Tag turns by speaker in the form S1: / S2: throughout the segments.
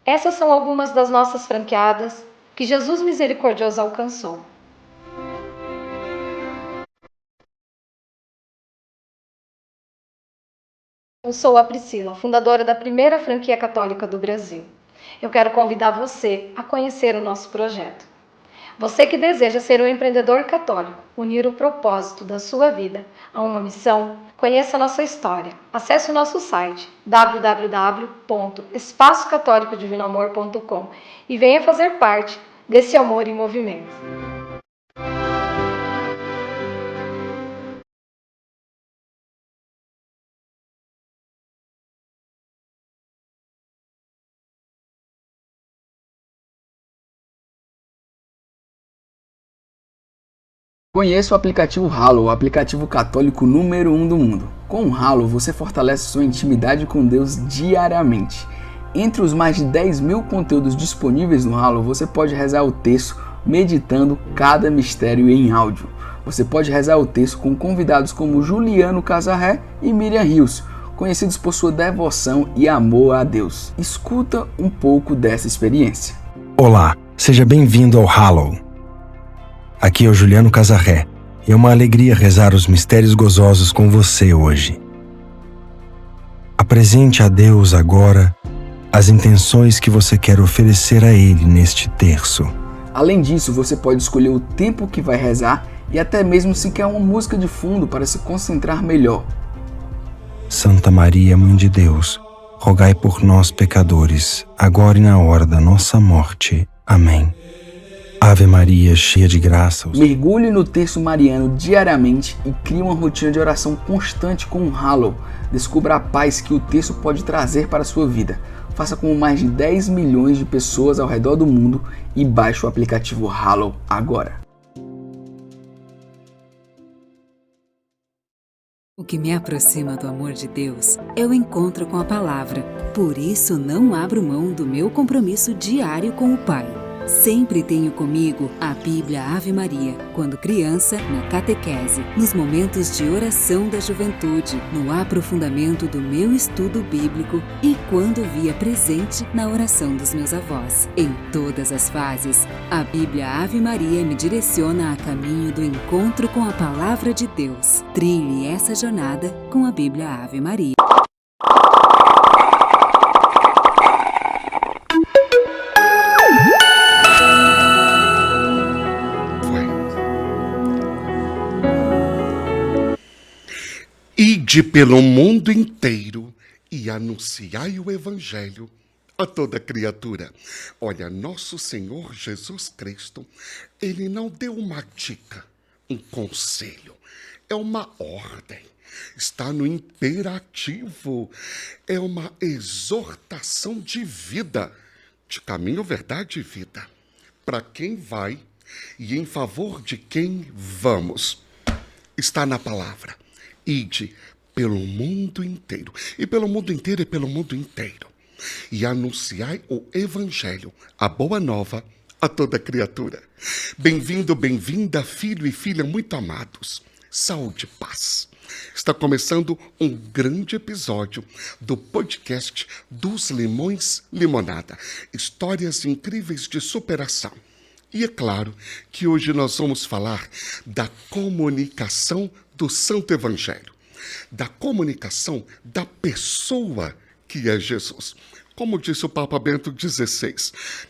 S1: Essas são algumas das nossas franqueadas que Jesus misericordioso alcançou. Eu sou a Priscila, fundadora da primeira franquia católica do Brasil. Eu quero convidar você a conhecer o nosso projeto. Você que deseja ser um empreendedor católico, unir o propósito da sua vida a uma missão, conheça a nossa história. Acesse o nosso site www.espaçocatolicodivinoamor.com e venha fazer parte desse amor em movimento.
S2: Conheça o aplicativo Halo, o aplicativo católico número 1 do mundo. Com o Halo, você fortalece sua intimidade com Deus diariamente. Entre os mais de 10 mil conteúdos disponíveis no Halo, você pode rezar o texto meditando cada mistério em áudio. Você pode rezar o texto com convidados como Juliano Casarré e Miriam Rios, conhecidos por sua devoção e amor a Deus. Escuta um pouco dessa experiência.
S3: Olá, seja bem-vindo ao Halo. Aqui é o Juliano Casarré e é uma alegria rezar os mistérios gozosos com você hoje. Apresente a Deus agora as intenções que você quer oferecer a Ele neste terço.
S2: Além disso, você pode escolher o tempo que vai rezar e até mesmo se quer uma música de fundo para se concentrar melhor.
S3: Santa Maria, Mãe de Deus, rogai por nós pecadores, agora e na hora da nossa morte. Amém. Ave Maria, cheia de graça.
S2: Mergulhe no terço mariano diariamente e crie uma rotina de oração constante com o Halo. Descubra a paz que o terço pode trazer para a sua vida. Faça como mais de 10 milhões de pessoas ao redor do mundo e baixe o aplicativo Halo agora.
S4: O que me aproxima do amor de Deus é o encontro com a palavra. Por isso, não abro mão do meu compromisso diário com o Pai. Sempre tenho comigo a Bíblia Ave Maria, quando criança, na catequese, nos momentos de oração da juventude, no aprofundamento do meu estudo bíblico e quando via presente na oração dos meus avós. Em todas as fases, a Bíblia Ave Maria me direciona a caminho do encontro com a Palavra de Deus. Trilhe essa jornada com a Bíblia Ave Maria.
S5: Ide pelo mundo inteiro e anunciai o Evangelho a toda criatura. Olha, nosso Senhor Jesus Cristo, Ele não deu uma dica, um conselho, é uma ordem. Está no imperativo, é uma exortação de vida, de caminho, verdade e vida. Para quem vai e em favor de quem vamos. Está na palavra. Ide pelo mundo inteiro. E pelo mundo inteiro e pelo mundo inteiro. E anunciai o Evangelho, a boa nova, a toda criatura. Bem-vindo, bem-vinda, filho e filha muito amados. Saúde e paz. Está começando um grande episódio do podcast dos Limões Limonada. Histórias incríveis de superação. E é claro que hoje nós vamos falar da comunicação do Santo Evangelho, da comunicação da pessoa que é Jesus. Como disse o Papa Bento XVI,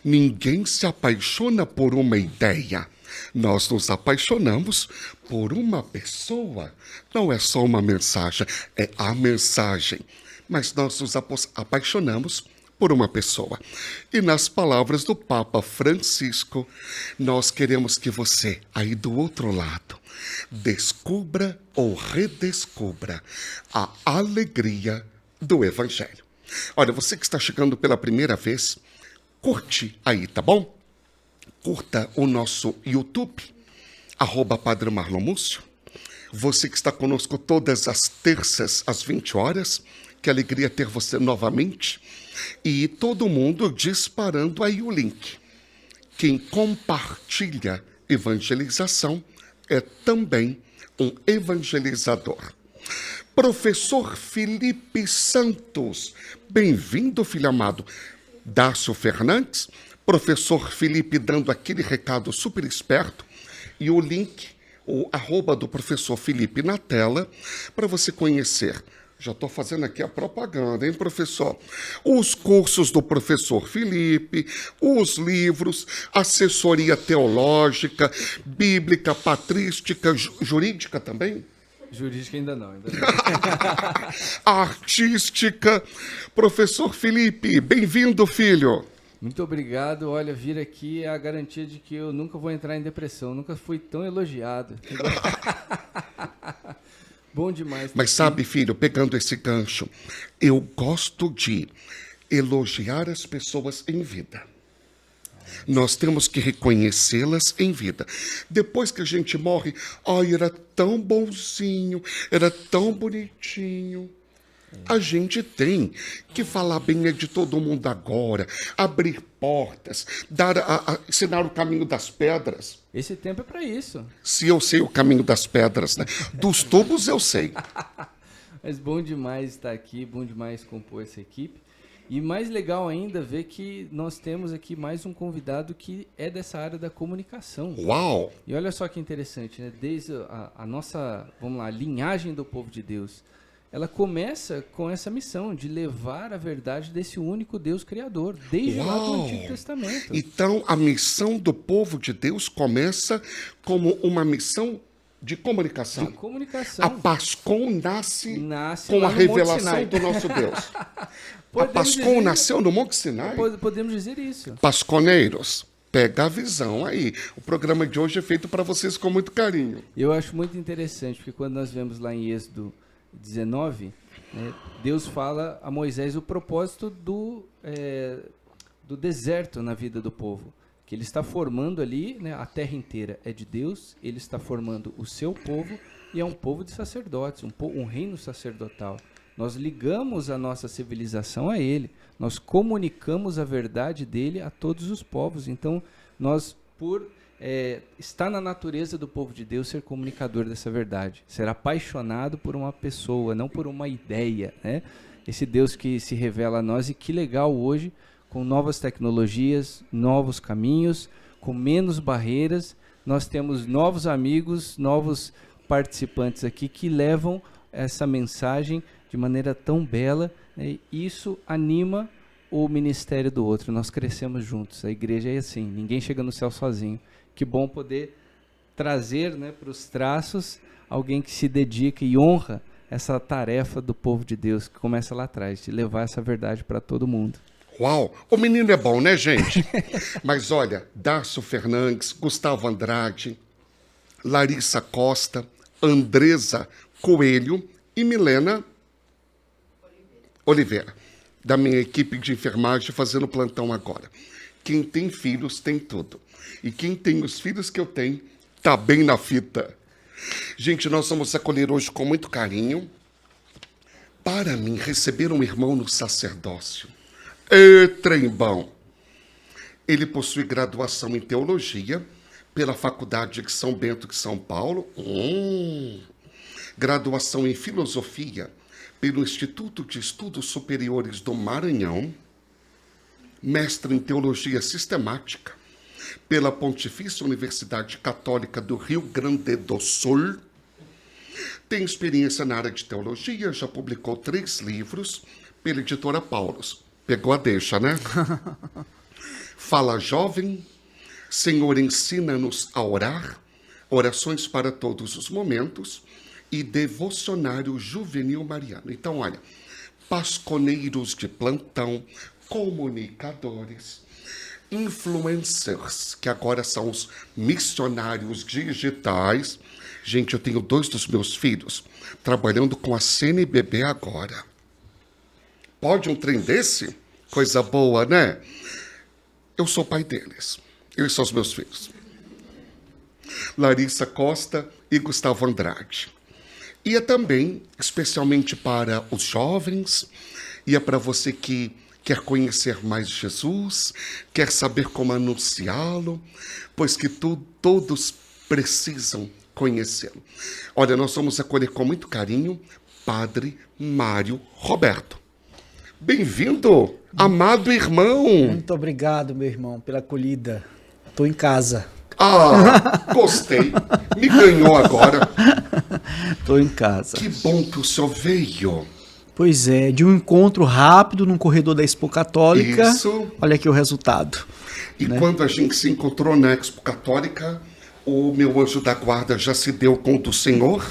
S5: ninguém se apaixona por uma ideia. Nós nos apaixonamos por uma pessoa. Não é só uma mensagem, é a mensagem. Mas nós nos apaixonamos por uma pessoa. E nas palavras do Papa Francisco, nós queremos que você, aí do outro lado, descubra ou redescubra a alegria do Evangelho. Olha, você que está chegando pela primeira vez, curte aí, tá bom? Curta o nosso YouTube, @Padre Marlon Múcio. Você que está conosco todas as terças, às 20 horas, que alegria ter você novamente. E todo mundo disparando aí o link. Quem compartilha evangelização é também um evangelizador. Professor Felipe Santos, bem-vindo, filho amado. Dácio Fernandes, professor Felipe dando aquele recado super esperto e o link, o arroba do professor Felipe na tela para você conhecer. Já estou fazendo aqui a propaganda, hein, professor? Os cursos do professor Felipe, os livros, assessoria teológica, bíblica, patrística, jurídica também?
S6: Jurídica ainda não.
S5: Artística. Professor Felipe, bem-vindo, filho.
S6: Muito obrigado. Olha, vir aqui é a garantia de que eu nunca vou entrar em depressão. Nunca fui tão elogiado. Bom demais.
S5: Mas sabe, filho, pegando esse gancho, eu gosto de elogiar as pessoas em vida. Nós temos que reconhecê-las em vida. Depois que a gente morre, ai, era tão bonzinho, era tão bonitinho. A gente tem que falar bem de todo mundo agora, abrir portas, ensinar o caminho das pedras.
S6: Esse tempo é para isso.
S5: Se eu sei o caminho das pedras, né? Dos tubos eu sei.
S6: Mas bom demais estar aqui, bom demais compor essa equipe. E mais legal ainda ver que nós temos aqui mais um convidado que é dessa área da comunicação.
S5: Uau!
S6: E olha só que interessante, né? Desde a nossa, vamos lá, linhagem do povo de Deus, ela começa com essa missão de levar a verdade desse único Deus Criador, desde lá do Antigo Testamento.
S5: Então, a missão do povo de Deus começa como uma missão de comunicação.
S6: De comunicação.
S5: A Pascom nasce com
S6: lá
S5: a
S6: no
S5: revelação
S6: Monte Sinai.
S5: do nosso Deus. A
S6: Podemos
S5: Pascom
S6: dizer-
S5: nasceu no Monte Sinai.
S6: Podemos dizer isso.
S5: Pasconeiros, pega a visão aí. O programa de hoje é feito para vocês com muito carinho.
S6: Eu acho muito interessante, porque quando nós vemos lá em Êxodo 19, né, Deus fala a Moisés o propósito do deserto na vida do povo. Que ele está formando ali, né, a terra inteira é de Deus, ele está formando o seu povo, e é um povo de sacerdotes, um reino sacerdotal. Nós ligamos a nossa civilização a ele, nós comunicamos a verdade dele a todos os povos. Então, nós, está na natureza do povo de Deus ser comunicador dessa verdade, ser apaixonado por uma pessoa, não por uma ideia, né? Esse Deus que se revela a nós, e que legal hoje, com novas tecnologias, novos caminhos, com menos barreiras, nós temos novos amigos, novos participantes aqui que levam essa mensagem de maneira tão bela, né? Isso anima o ministério do outro. Nós crescemos juntos. A igreja é assim, ninguém chega no céu sozinho. Que bom poder trazer, né, para os traços alguém que se dedica e honra essa tarefa do povo de Deus, que começa lá atrás, de levar essa verdade para todo mundo.
S5: Uau! O menino é bom, né, gente? Mas olha, Dácio Fernandes, Gustavo Andrade, Larissa Costa, Andresa Coelho e Milena Oliveira, da minha equipe de enfermagem, fazendo plantão agora. Quem tem filhos tem tudo. E quem tem os filhos que eu tenho, tá bem na fita. Gente, nós vamos acolher hoje com muito carinho. Para mim, receber um irmão no sacerdócio. Trem bom. Ele possui graduação em teologia pela Faculdade de São Bento de São Paulo. Graduação em filosofia pelo Instituto de Estudos Superiores do Maranhão. Mestre em teologia sistemática pela Pontifícia Universidade Católica do Rio Grande do Sul. Tem experiência na área de teologia, já publicou 3 livros pela editora Paulus. Pegou a deixa, né? Fala Jovem, Senhor ensina-nos a orar, Orações para Todos os Momentos e Devocionário Juvenil Mariano. Então, olha, pasconeiros de plantão, comunicadores, influencers, que agora são os missionários digitais. Gente, eu tenho 2 dos meus filhos trabalhando com a CNBB agora. Pode um trem desse? Coisa boa, né? Eu sou pai deles. Eu sou os meus filhos. Larissa Costa e Gustavo Andrade. E é também, especialmente para os jovens, e é para você que quer conhecer mais Jesus, quer saber como anunciá-lo, pois que todos precisam conhecê-lo. Olha, nós vamos acolher com muito carinho Padre Mário Roberto. Bem-vindo, amado irmão.
S7: Muito obrigado, meu irmão, pela acolhida. Estou em casa.
S5: Ah, gostei. Me ganhou agora.
S7: Estou em casa.
S5: Que bom que o senhor veio.
S7: Pois é, de um encontro rápido num corredor da Expo Católica.
S5: Isso.
S7: Olha aqui o resultado.
S5: E quando a gente se encontrou na Expo Católica, o meu anjo da guarda já se deu com o do Senhor.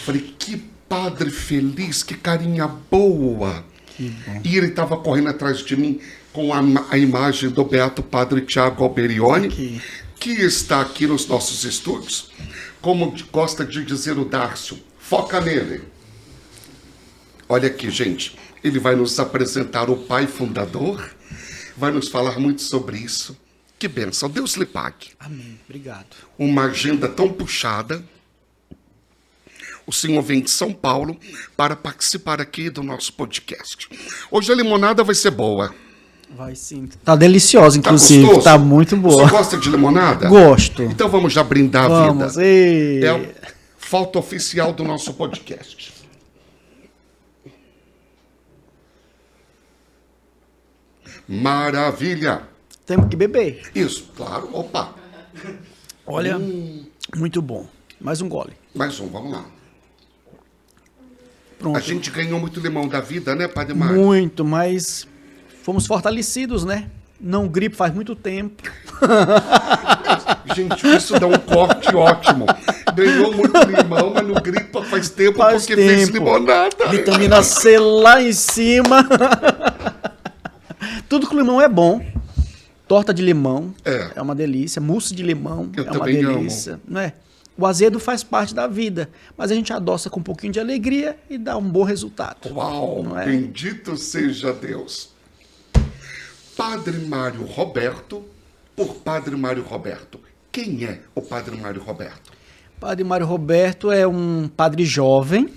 S5: Falei, que padre feliz, que carinha boa.
S7: Que bom.
S5: E ele estava correndo atrás de mim com a imagem do beato padre Tiago Alberione,
S7: Aqui.
S5: que está aqui nos nossos estúdios. Como gosta de dizer o Dárcio, foca nele. Olha aqui, gente, ele vai nos apresentar o pai fundador, vai nos falar muito sobre isso. Que bênção, Deus lhe pague.
S7: Amém, obrigado.
S5: Uma agenda tão puxada. O senhor vem de São Paulo para participar aqui do nosso podcast. Hoje a limonada vai ser boa.
S7: Vai sim. Tá deliciosa,
S5: Tá
S7: inclusive.
S5: gostoso?
S7: Tá muito
S5: O
S7: boa.
S5: senhor gosta de limonada?
S7: Gosto.
S5: Então vamos já brindar a
S7: Vamos.
S5: vida.
S7: Ei.
S5: É a falta oficial do nosso podcast. Maravilha.
S7: Temos que beber.
S5: Isso, claro. Opa.
S7: Olha, muito bom. Mais um gole.
S5: Mais um, vamos lá.
S7: Pronto.
S5: A gente ganhou muito limão da vida, né, Padre Mário?
S7: Muito, mas fomos fortalecidos, né? Não gripe faz muito tempo.
S5: Gente, isso dá um corte ótimo. Ganhou muito limão, mas não gripa faz tempo
S7: Faz
S5: porque fez
S7: tempo.
S5: limonada.
S7: Vitamina C lá em cima. Tudo com limão é bom. Torta de limão é uma delícia. Mousse de limão
S5: Eu
S7: é uma
S5: também
S7: delícia. Não é? O azedo faz parte da vida, mas a gente adoça com um pouquinho de alegria e dá um bom resultado.
S5: Uau,
S7: Não é?
S5: bendito seja Deus. Padre Mário Roberto, por Padre Mário Roberto. Quem é o Padre Mário Roberto?
S7: Padre Mário Roberto é um padre jovem,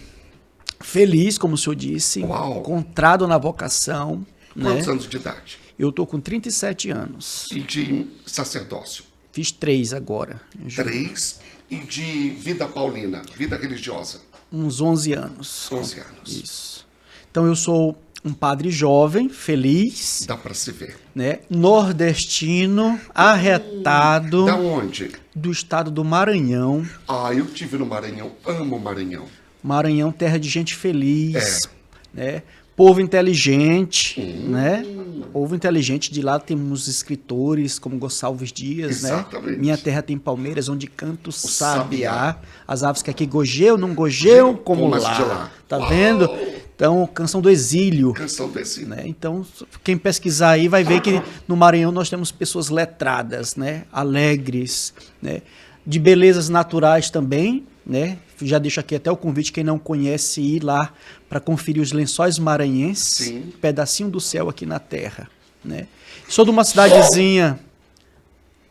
S7: feliz, como o senhor disse,
S5: Uau.
S7: encontrado na vocação.
S5: Quantos
S7: Né?
S5: anos de idade?
S7: Eu estou com 37 anos.
S5: E de sacerdócio?
S7: Fiz 3 agora. em julho.
S5: 3. E de vida paulina, vida religiosa?
S7: Uns 11 anos.
S5: 11 anos.
S7: Isso. Então eu sou um padre jovem, feliz,
S5: Dá para se ver.
S7: né? Nordestino, arretado,
S5: Da onde?
S7: do estado do Maranhão.
S5: Ah, eu tive no Maranhão, amo o Maranhão.
S7: Maranhão, terra de gente feliz, né? Povo inteligente, né? Povo inteligente, de lá temos escritores como Gonçalves Dias,
S5: Exatamente.
S7: né? Minha terra tem palmeiras, onde canto
S5: sabiá.
S7: sabiá. As aves que aqui gojeiam, não gojeiam como
S5: as de
S7: lá.
S5: lá.
S7: Tá
S5: Uau.
S7: vendo? Então, canção do exílio.
S5: Canção desse.
S7: Né? Então, quem pesquisar aí vai ver que no Maranhão nós temos pessoas letradas, né? Alegres, né? De belezas naturais também, né? Já deixo aqui até o convite, quem não conhece, ir lá para conferir os lençóis maranhenses,
S5: Sim.
S7: pedacinho do céu aqui na terra, né? Sou de uma cidadezinha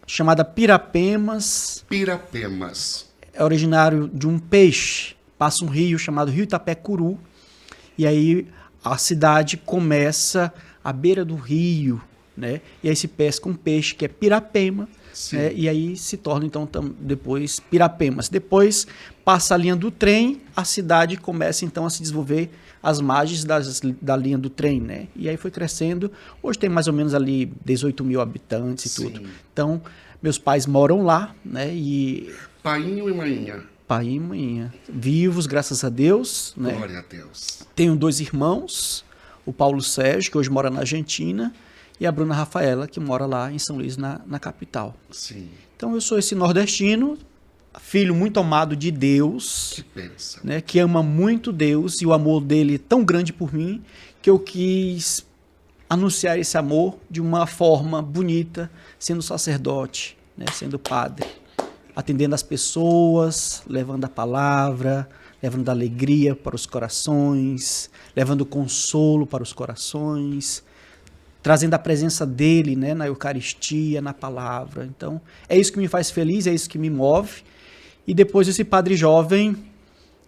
S7: chamada Pirapemas,
S5: Pirapemas.
S7: é originário de um peixe, passa um rio chamado Rio Itapecuru, e aí a cidade começa à beira do rio, né? E aí se pesca um peixe que é pirapema, né? E aí se torna então depois Pirapemas. Depois passa a linha do trem, a cidade começa então a se desenvolver às margens da linha do trem, né? E aí foi crescendo. Hoje tem mais ou menos ali 18 mil habitantes e tudo. Então meus pais moram lá, né? E
S5: Painho e mainha.
S7: pai e mãe, vivos, graças a Deus, né?
S5: Glória a Deus.
S7: Tenho 2 irmãos, o Paulo Sérgio, que hoje mora na Argentina, e a Bruna Rafaela, que mora lá em São Luís, na capital.
S5: Sim.
S7: Então eu sou esse nordestino, filho muito amado de Deus,
S5: Que pensa.
S7: né, que ama muito Deus, e o amor dele é tão grande por mim, que eu quis anunciar esse amor de uma forma bonita, sendo sacerdote, né, sendo padre, atendendo as pessoas, levando a palavra, levando alegria para os corações, levando consolo para os corações, trazendo a presença dele, né, na Eucaristia, na palavra. Então, é isso que me faz feliz, é isso que me move. E depois esse padre jovem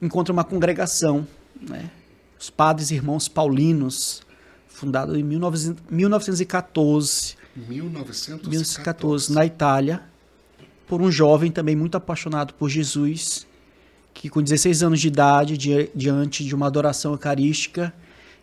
S7: encontra uma congregação, né, os Padres Irmãos Paulinos, fundado em 1914,
S5: 1914.
S7: na Itália, por um jovem também muito apaixonado por Jesus, que com 16 anos de idade, diante de uma adoração eucarística,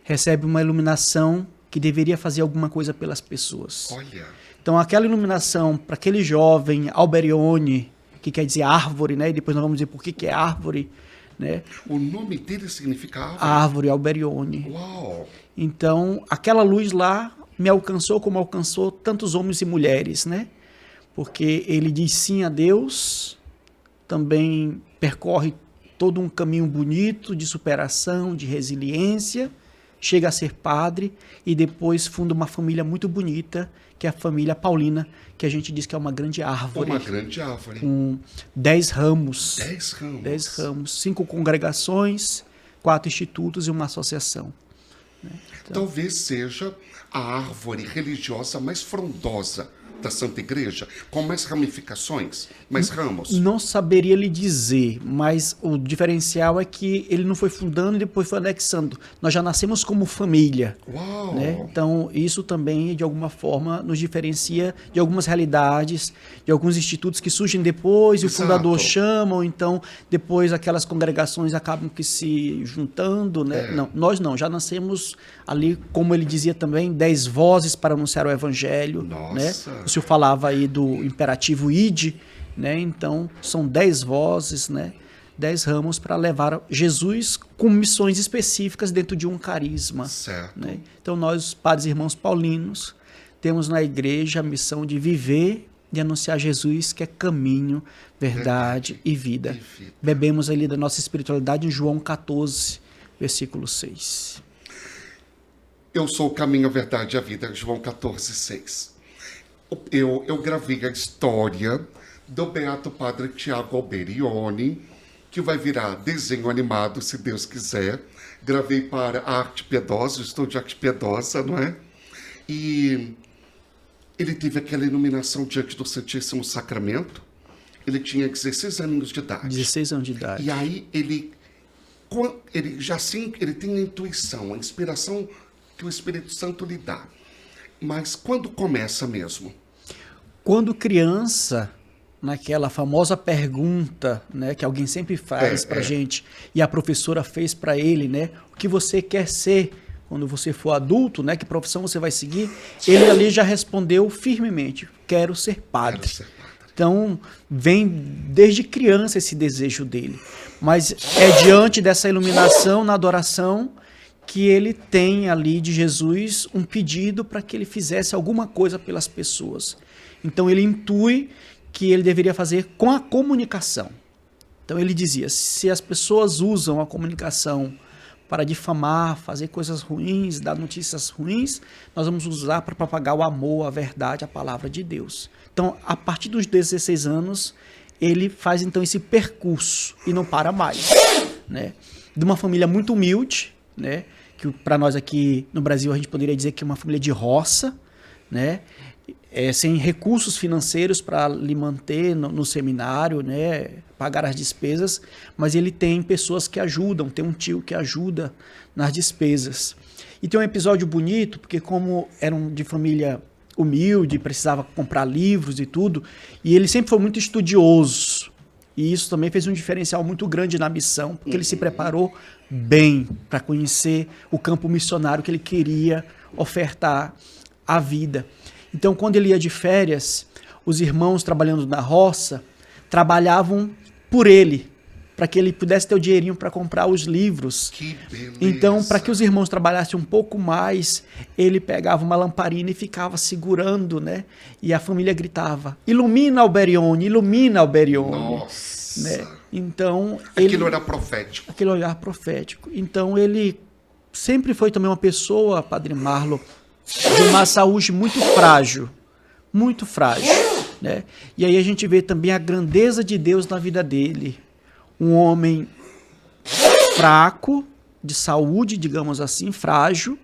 S7: recebe uma iluminação que deveria fazer alguma coisa pelas pessoas.
S5: Olha.
S7: Então, aquela iluminação para aquele jovem Alberione, que quer dizer árvore, né? E depois nós vamos dizer por que é árvore, né?
S5: O nome dele significa árvore?
S7: Árvore, Alberione.
S5: Uau!
S7: Então, aquela luz lá me alcançou como alcançou tantos homens e mulheres, né? Porque ele diz sim a Deus, também percorre todo um caminho bonito de superação, de resiliência, chega a ser padre e depois funda uma família muito bonita, que é a família Paulina, que a gente diz que é uma grande árvore.
S5: Uma grande árvore.
S7: Com 10 ramos.
S5: 10 ramos.
S7: 10 ramos, 5 congregações, 4 institutos e uma associação. Então,
S5: Talvez seja a árvore religiosa mais frondosa da Santa Igreja, com mais ramificações, mais ramos.
S7: não saberia lhe dizer, mas o diferencial é que ele não foi fundando e depois foi anexando. Nós já nascemos como família.
S5: Uau!
S7: Né? Então, isso também, de alguma forma, nos diferencia de algumas realidades, de alguns institutos que surgem depois, e o
S5: Exato.
S7: fundador chama, ou então depois aquelas congregações acabam que se juntando. Né? Não, nós não, já nascemos ali, como ele dizia também, 10 vozes para anunciar o evangelho.
S5: Nossa!
S7: Né? O senhor falava aí do imperativo ide, né? Então são 10 vozes, né? 10 ramos para levar Jesus com missões específicas dentro de um carisma.
S5: Certo.
S7: Né? Então nós, padres e irmãos paulinos, temos na igreja a missão de viver e anunciar Jesus, que é caminho, verdade e vida. Bebemos ali da nossa espiritualidade em João 14, versículo 6.
S5: Eu sou o caminho, a verdade e a vida, João 14, 6. Eu gravei a história do Beato Padre Tiago Alberione, que vai virar desenho animado, se Deus quiser. Gravei para a Arte Piedosa, o Estúdio Arte Piedosa, não é? E ele teve aquela iluminação diante do Santíssimo Sacramento. Ele tinha 16 anos de idade.
S7: 16 anos de idade.
S5: E aí ele tem a intuição, a inspiração que o Espírito Santo lhe dá. Mas quando começa mesmo?
S7: Quando criança, naquela famosa pergunta, né, que alguém sempre faz pra gente, e a professora fez para ele, né, o que você quer ser quando você for adulto, né, que profissão você vai seguir, ele ali já respondeu firmemente, quero ser padre.
S5: Quero ser padre.
S7: Então, vem desde criança esse desejo dele. Mas é diante dessa iluminação na adoração que ele tem ali de Jesus um pedido para que ele fizesse alguma coisa pelas pessoas. Então ele intui que ele deveria fazer com a comunicação. Então ele dizia, se as pessoas usam a comunicação para difamar, fazer coisas ruins, dar notícias ruins, nós vamos usar para propagar o amor, a verdade, a palavra de Deus. Então, a partir dos 16 anos, ele faz então esse percurso e não para mais. Né? De uma família muito humilde, né? Que para nós aqui no Brasil a gente poderia dizer que é uma família de roça, né? Sem recursos financeiros para lhe manter no seminário, né? Pagar as despesas, mas ele tem pessoas que ajudam, tem um tio que ajuda nas despesas. E tem um episódio bonito, porque como eram de família humilde, precisava comprar livros e tudo, e ele sempre foi muito estudioso. E isso também fez um diferencial muito grande na missão, porque ele se preparou bem para conhecer o campo missionário que ele queria ofertar à vida. Então, quando ele ia de férias, os irmãos trabalhando na roça trabalhavam por ele, para que ele pudesse ter o dinheirinho para comprar os livros.
S5: Que beleza.
S7: Então, para que os irmãos trabalhassem um pouco mais, ele pegava uma lamparina e ficava segurando, né? E a família gritava, ilumina Alberione, ilumina Alberione.
S5: Nossa.
S7: Né? Então,
S5: Aquilo era profético.
S7: Aquele olhar profético. Então, ele sempre foi também uma pessoa, Padre Marlo, de uma saúde muito frágil. Muito frágil. Né? E aí a gente vê também a grandeza de Deus na vida dele. Um homem fraco, de saúde, digamos assim, frágil,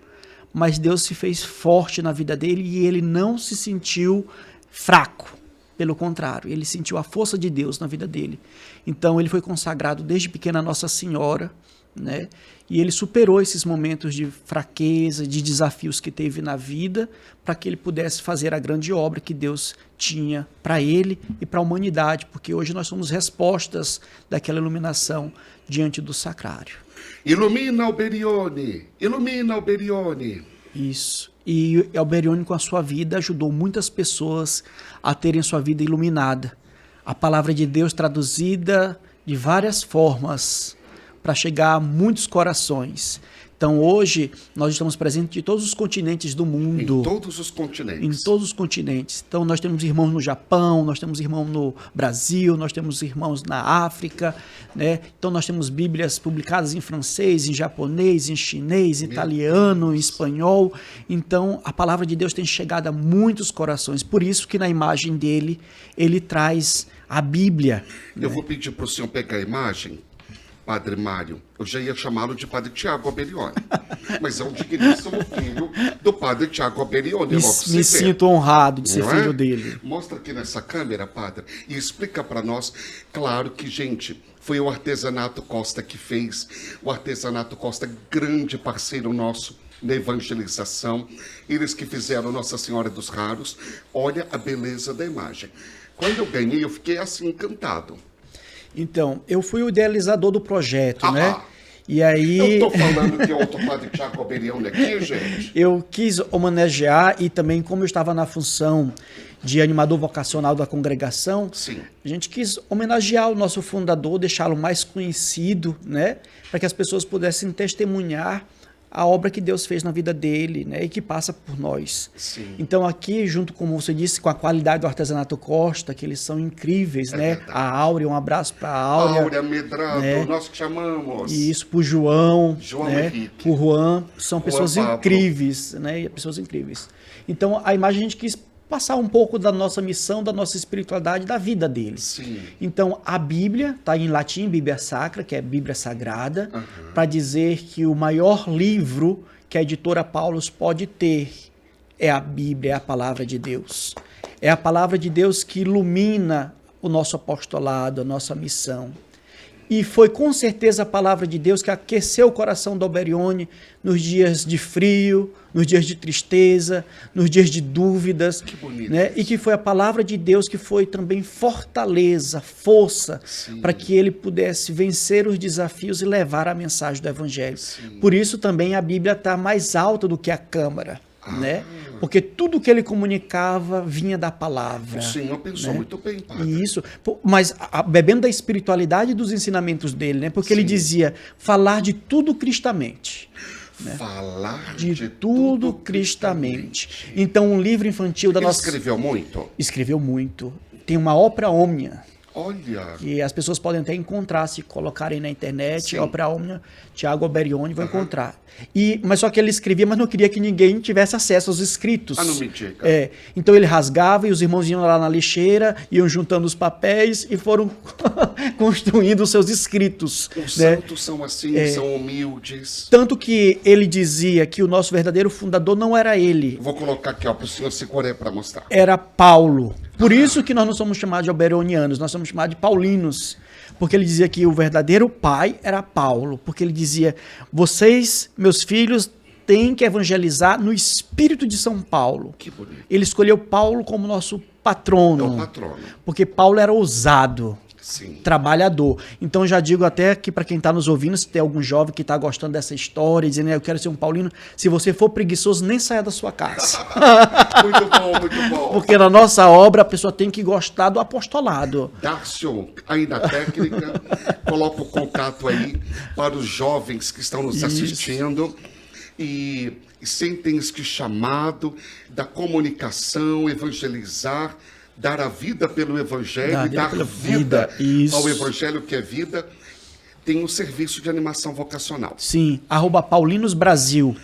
S7: mas Deus se fez forte na vida dele e ele não se sentiu fraco. Pelo contrário, ele sentiu a força de Deus na vida dele. Então ele foi consagrado desde pequena a Nossa Senhora, né? E ele superou esses momentos de fraqueza, de desafios que teve na vida, para que ele pudesse fazer a grande obra que Deus tinha para ele e para a humanidade, porque hoje nós somos respostas daquela iluminação diante do sacrário.
S5: Ilumina Alberione, ilumina Alberione.
S7: Isso. E Alberione, com a sua vida, ajudou muitas pessoas a terem sua vida iluminada. A palavra de Deus traduzida de várias formas para chegar a muitos corações. Então, hoje, nós estamos presentes de todos os continentes do mundo.
S5: Em todos os continentes.
S7: Em todos os continentes. Então, nós temos irmãos no Japão, nós temos irmãos no Brasil, nós temos irmãos na África, né? Então, nós temos Bíblias publicadas em francês, em japonês, em chinês, em italiano, em espanhol. Então, a palavra de Deus tem chegado a muitos corações. Por isso que na imagem dele, ele traz a Bíblia.
S5: Eu vou pedir para o senhor pegar a imagem, Padre Mário. Eu já ia chamá-lo de Padre Tiago Alberione, mas é um digníssimo filho do Padre Tiago Alberione.
S7: Me sinto honrado de ser filho dele.
S5: Mostra aqui nessa câmera, Padre, e explica para nós. Claro que, gente, foi o Artesanato Costa que fez. O Artesanato Costa, grande parceiro nosso na evangelização. Eles que fizeram Nossa Senhora dos Raros. Olha a beleza da imagem. Quando eu ganhei, eu fiquei assim encantado.
S7: Então, eu fui o idealizador do projeto, né? E aí...
S5: Eu tô falando que eu tô Padre Tiago Alberione aqui, gente.
S7: Eu quis homenagear e também, como eu estava na função de animador vocacional da congregação,
S5: sim,
S7: a gente quis homenagear o nosso fundador, deixá-lo mais conhecido, né? Para que as pessoas pudessem testemunhar a obra que Deus fez na vida dele, né, e que passa por nós.
S5: Sim.
S7: Então aqui, junto, como você disse, com a qualidade do Artesanato Costa, que eles são incríveis, né?
S5: Verdade.
S7: A Áurea, um abraço para a Áurea.
S5: Áurea Medrado,
S7: né?
S5: Nós que chamamos.
S7: E isso para o João, né?
S5: Henrique.
S7: O Juan, são pessoas
S5: Pablo.
S7: incríveis, né? Pessoas incríveis. Então a imagem a gente quis passar um pouco da nossa missão, da nossa espiritualidade, da vida deles.
S5: Sim.
S7: Então, a Bíblia está em latim, Bíblia Sacra, que é Bíblia Sagrada, para dizer que o maior livro que a editora Paulus pode ter é a Bíblia, é a palavra de Deus. É a palavra de Deus que ilumina o nosso apostolado, a nossa missão. E foi com certeza a palavra de Deus que aqueceu o coração do Alberione nos dias de frio, nos dias de tristeza, nos dias de dúvidas.
S5: Que bonito,
S7: né? E que foi a palavra de Deus que foi também fortaleza, força, para que ele pudesse vencer os desafios e levar a mensagem do Evangelho.
S5: Sim.
S7: Por isso também a Bíblia está mais alta do que a câmara. Né? Porque tudo que ele comunicava vinha da palavra.
S5: O senhor pensou, né? Muito bem, Padre.
S7: Isso, mas bebendo da espiritualidade e dos ensinamentos dele, né? Porque ele dizia falar de tudo cristamente. Né?
S5: Falar
S7: de tudo cristamente. Então, um livro infantil da
S5: ele
S7: nossa...
S5: escreveu muito?
S7: Escreveu muito. Tem uma Opera Omnia.
S5: Olha.
S7: E as pessoas podem até encontrar, se colocarem na internet, Opera Omnia, Tiago Alberione, vão encontrar. Mas só que ele escrevia, mas não queria que ninguém tivesse acesso aos escritos.
S5: Ah, não me diga.
S7: Então ele rasgava e os irmãos iam lá na lixeira, iam juntando os papéis e foram construindo os seus escritos.
S5: Os
S7: né?
S5: santos são assim, são humildes.
S7: Tanto que ele dizia que o nosso verdadeiro fundador não era ele.
S5: Vou colocar aqui, para o senhor segurar para mostrar.
S7: Era Paulo. Por isso que nós não somos chamados de alberonianos, nós somos chamados de paulinos. Porque ele dizia que o verdadeiro pai era Paulo. Porque ele dizia, vocês, meus filhos, têm que evangelizar no espírito de São Paulo.
S5: Que bonito.
S7: Ele escolheu Paulo como nosso patrono.
S5: É o patrono.
S7: Porque Paulo era ousado.
S5: Sim.
S7: Trabalhador. Então já digo até aqui para quem está nos ouvindo, se tem algum jovem que está gostando dessa história, dizendo eu quero ser um paulino, se você for preguiçoso, nem saia da sua casa.
S5: Muito bom, muito bom.
S7: Porque na nossa obra a pessoa tem que gostar do apostolado.
S5: Darcio, aí na técnica, coloca o contato aí para os jovens que estão nos assistindo e sentem este chamado da comunicação, evangelizar, dar a vida pelo Evangelho, dar vida ao Evangelho que é vida. Tem um serviço de animação vocacional.
S7: Sim, @paulinosbrasil.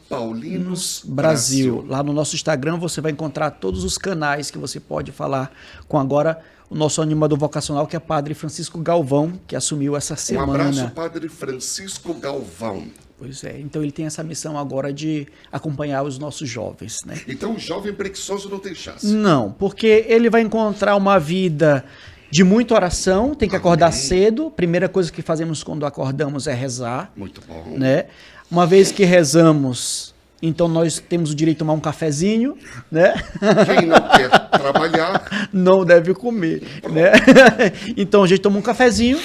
S5: @paulinosbrasil.
S7: Lá no nosso Instagram você vai encontrar todos os canais que você pode falar com agora o nosso animador vocacional, que é Padre Francisco Galvão, que assumiu essa semana.
S5: Um abraço, Padre Francisco Galvão.
S7: Pois é, então ele tem essa missão agora de acompanhar os nossos jovens, né?
S5: Então o jovem preguiçoso não tem chance.
S7: Não, porque ele vai encontrar uma vida de muita oração, tem que acordar cedo. Primeira coisa que fazemos quando acordamos é rezar.
S5: Muito bom.
S7: Né? Uma vez que rezamos, então nós temos o direito de tomar um cafezinho, né?
S5: Quem não quer trabalhar
S7: não deve comer, né? Então a gente toma um cafezinho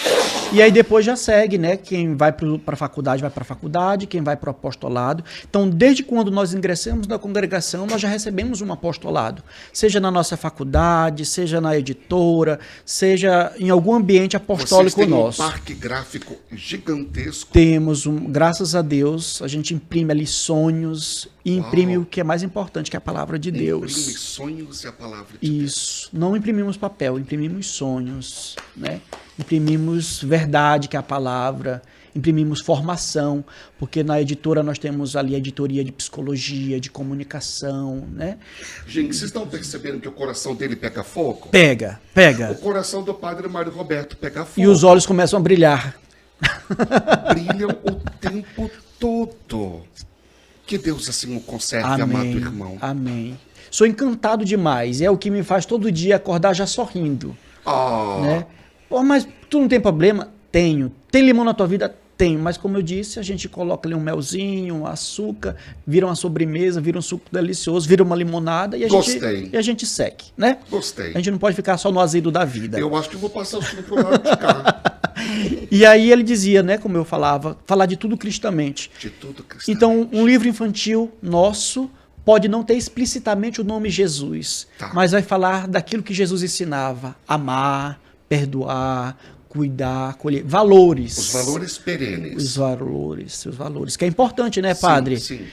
S7: E aí depois já segue, né? Quem vai para a faculdade vai para a faculdade, quem vai para o apostolado. Então, desde quando nós ingressamos na congregação, nós já recebemos um apostolado. Seja na nossa faculdade, seja na editora, seja em algum ambiente apostólico
S5: Vocês têm
S7: nosso.
S5: um parque gráfico gigantesco.
S7: Temos, graças a Deus, a gente imprime ali sonhos e imprime
S5: Uau.
S7: o que é mais importante, que é a palavra de Deus.
S5: Imprime sonhos e a palavra de Deus.
S7: Isso. Não imprimimos papel, imprimimos sonhos, né? Imprimimos verdade, que é a palavra, imprimimos formação, porque na editora nós temos ali a editoria de psicologia, de comunicação, né?
S5: Gente, vocês estão percebendo que o coração dele pega fogo?
S7: Pega.
S5: O coração do padre Mário Roberto pega fogo.
S7: E os olhos começam a brilhar.
S5: Brilham o tempo todo. Que Deus assim o conserve, amado irmão.
S7: Amém. Sou encantado demais. É o que me faz todo dia acordar já sorrindo. Né? Pô, mas tu não tem problema? Tenho. Tem limão na tua vida? Tenho. Mas como eu disse, a gente coloca ali um melzinho, um açúcar, vira uma sobremesa, vira um suco delicioso, vira uma limonada e a gente segue, né?
S5: Gostei.
S7: A gente não pode ficar só no azedo da vida.
S5: Eu acho que eu vou passar o suco pro lado de cá.
S7: E aí ele dizia, né, como eu falava, falar de tudo cristamente.
S5: De tudo cristamente.
S7: Então, um livro infantil nosso pode não ter explicitamente o nome Jesus, mas vai falar daquilo que Jesus ensinava: amar, perdoar, cuidar, acolher, valores.
S5: Os valores perenes.
S7: Os valores, que é importante, né, padre?
S5: Sim.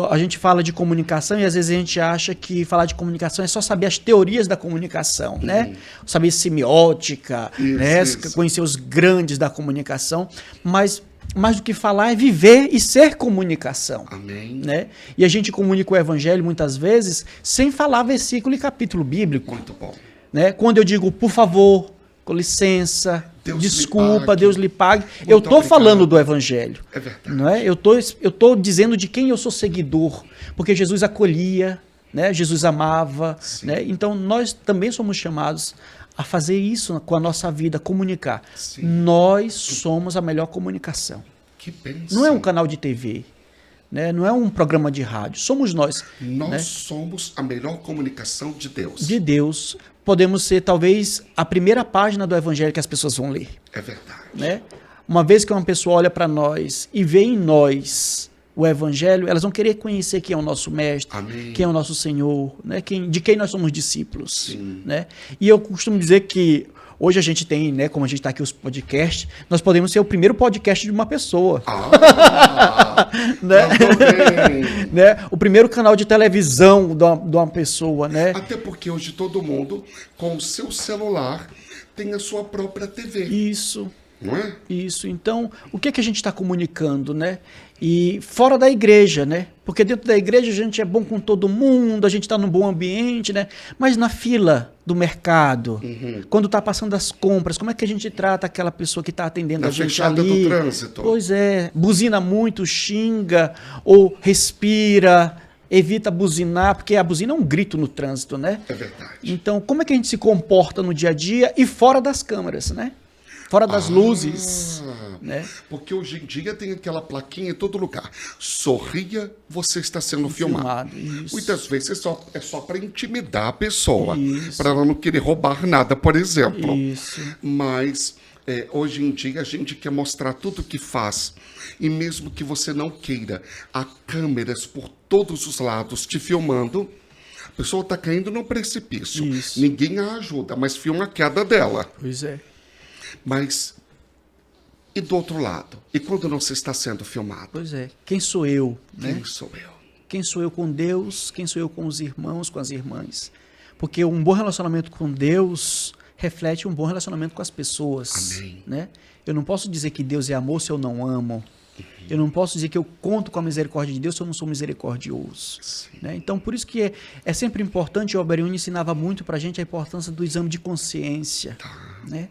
S7: A gente fala de comunicação e às vezes a gente acha que falar de comunicação é só saber as teorias da comunicação, né? Saber semiótica, né? Conhecer os grandes da comunicação, mas mais do que falar é viver e ser comunicação.
S5: Amém.
S7: Né? E a gente comunica o evangelho muitas vezes sem falar versículo e capítulo bíblico.
S5: Muito bom.
S7: Né? Quando eu digo, por favor, com licença,
S5: Deus
S7: desculpa, Deus lhe pague,
S5: Muito
S7: eu estou
S5: obrigado.
S7: falando do evangelho.
S5: É verdade.
S7: Não é? Eu tô dizendo de quem eu sou seguidor, porque Jesus acolhia, né? Jesus amava. Né? Então nós também somos chamados a fazer isso com a nossa vida, comunicar.
S5: Sim.
S7: Nós somos a melhor comunicação.
S5: Que bênção.
S7: Não é um canal de TV, né? Não é um programa de rádio. Somos nós.
S5: Nós
S7: né?
S5: somos a melhor comunicação de Deus.
S7: De Deus. Podemos ser, talvez, a primeira página do evangelho que as pessoas vão ler.
S5: É verdade.
S7: Né? Uma vez que uma pessoa olha para nós e vê em nós o evangelho, elas vão querer conhecer quem é o nosso mestre,
S5: Amém.
S7: quem é o nosso Senhor, né? De quem nós somos discípulos.
S5: Sim.
S7: Né? E eu costumo dizer que hoje a gente tem, né, como a gente está aqui os podcasts, nós podemos ser o primeiro podcast de uma pessoa. Né? Né? O primeiro canal de televisão de uma pessoa. Né?
S5: Até porque hoje todo mundo, com o seu celular, tem a sua própria TV.
S7: Isso.
S5: Não é?
S7: Isso. Então, o que é que a gente está comunicando, né? E fora da igreja, né? Porque dentro da igreja a gente é bom com todo mundo, a gente está num bom ambiente, né? Mas na fila do mercado, quando está passando as compras, como é que a gente trata aquela pessoa que está atendendo a gente
S5: fechada
S7: ali?
S5: do trânsito.
S7: Pois é, buzina muito, xinga ou respira, evita buzinar, porque a buzina é um grito no trânsito, né?
S5: É verdade.
S7: Então, como é que a gente se comporta no dia a dia e fora das câmeras, né? Fora das luzes, né?
S5: Porque hoje em dia tem aquela plaquinha em todo lugar. Sorria, você está sendo filmado.
S7: Isso.
S5: Muitas vezes é só para intimidar a pessoa,
S7: Isso.
S5: para ela não querer roubar nada, por exemplo.
S7: Isso.
S5: Mas hoje em dia a gente quer mostrar tudo o que faz. E mesmo que você não queira, há câmeras por todos os lados te filmando. A pessoa está caindo num precipício.
S7: Isso.
S5: Ninguém a ajuda, mas filma a queda dela.
S7: Pois é.
S5: Mas, e do outro lado? E quando não se está sendo filmado?
S7: Pois é. Quem sou eu? Né?
S5: Quem sou eu?
S7: Quem sou eu com Deus? Quem sou eu com os irmãos, com as irmãs? Porque um bom relacionamento com Deus reflete um bom relacionamento com as pessoas.
S5: Amém.
S7: Né? Eu não posso dizer que Deus é amor se eu não amo. Eu não posso dizer que eu conto com a misericórdia de Deus se eu não sou misericordioso. Né? Então, por isso que é sempre importante, o Alberione ensinava muito para a gente a importância do exame de consciência. Né?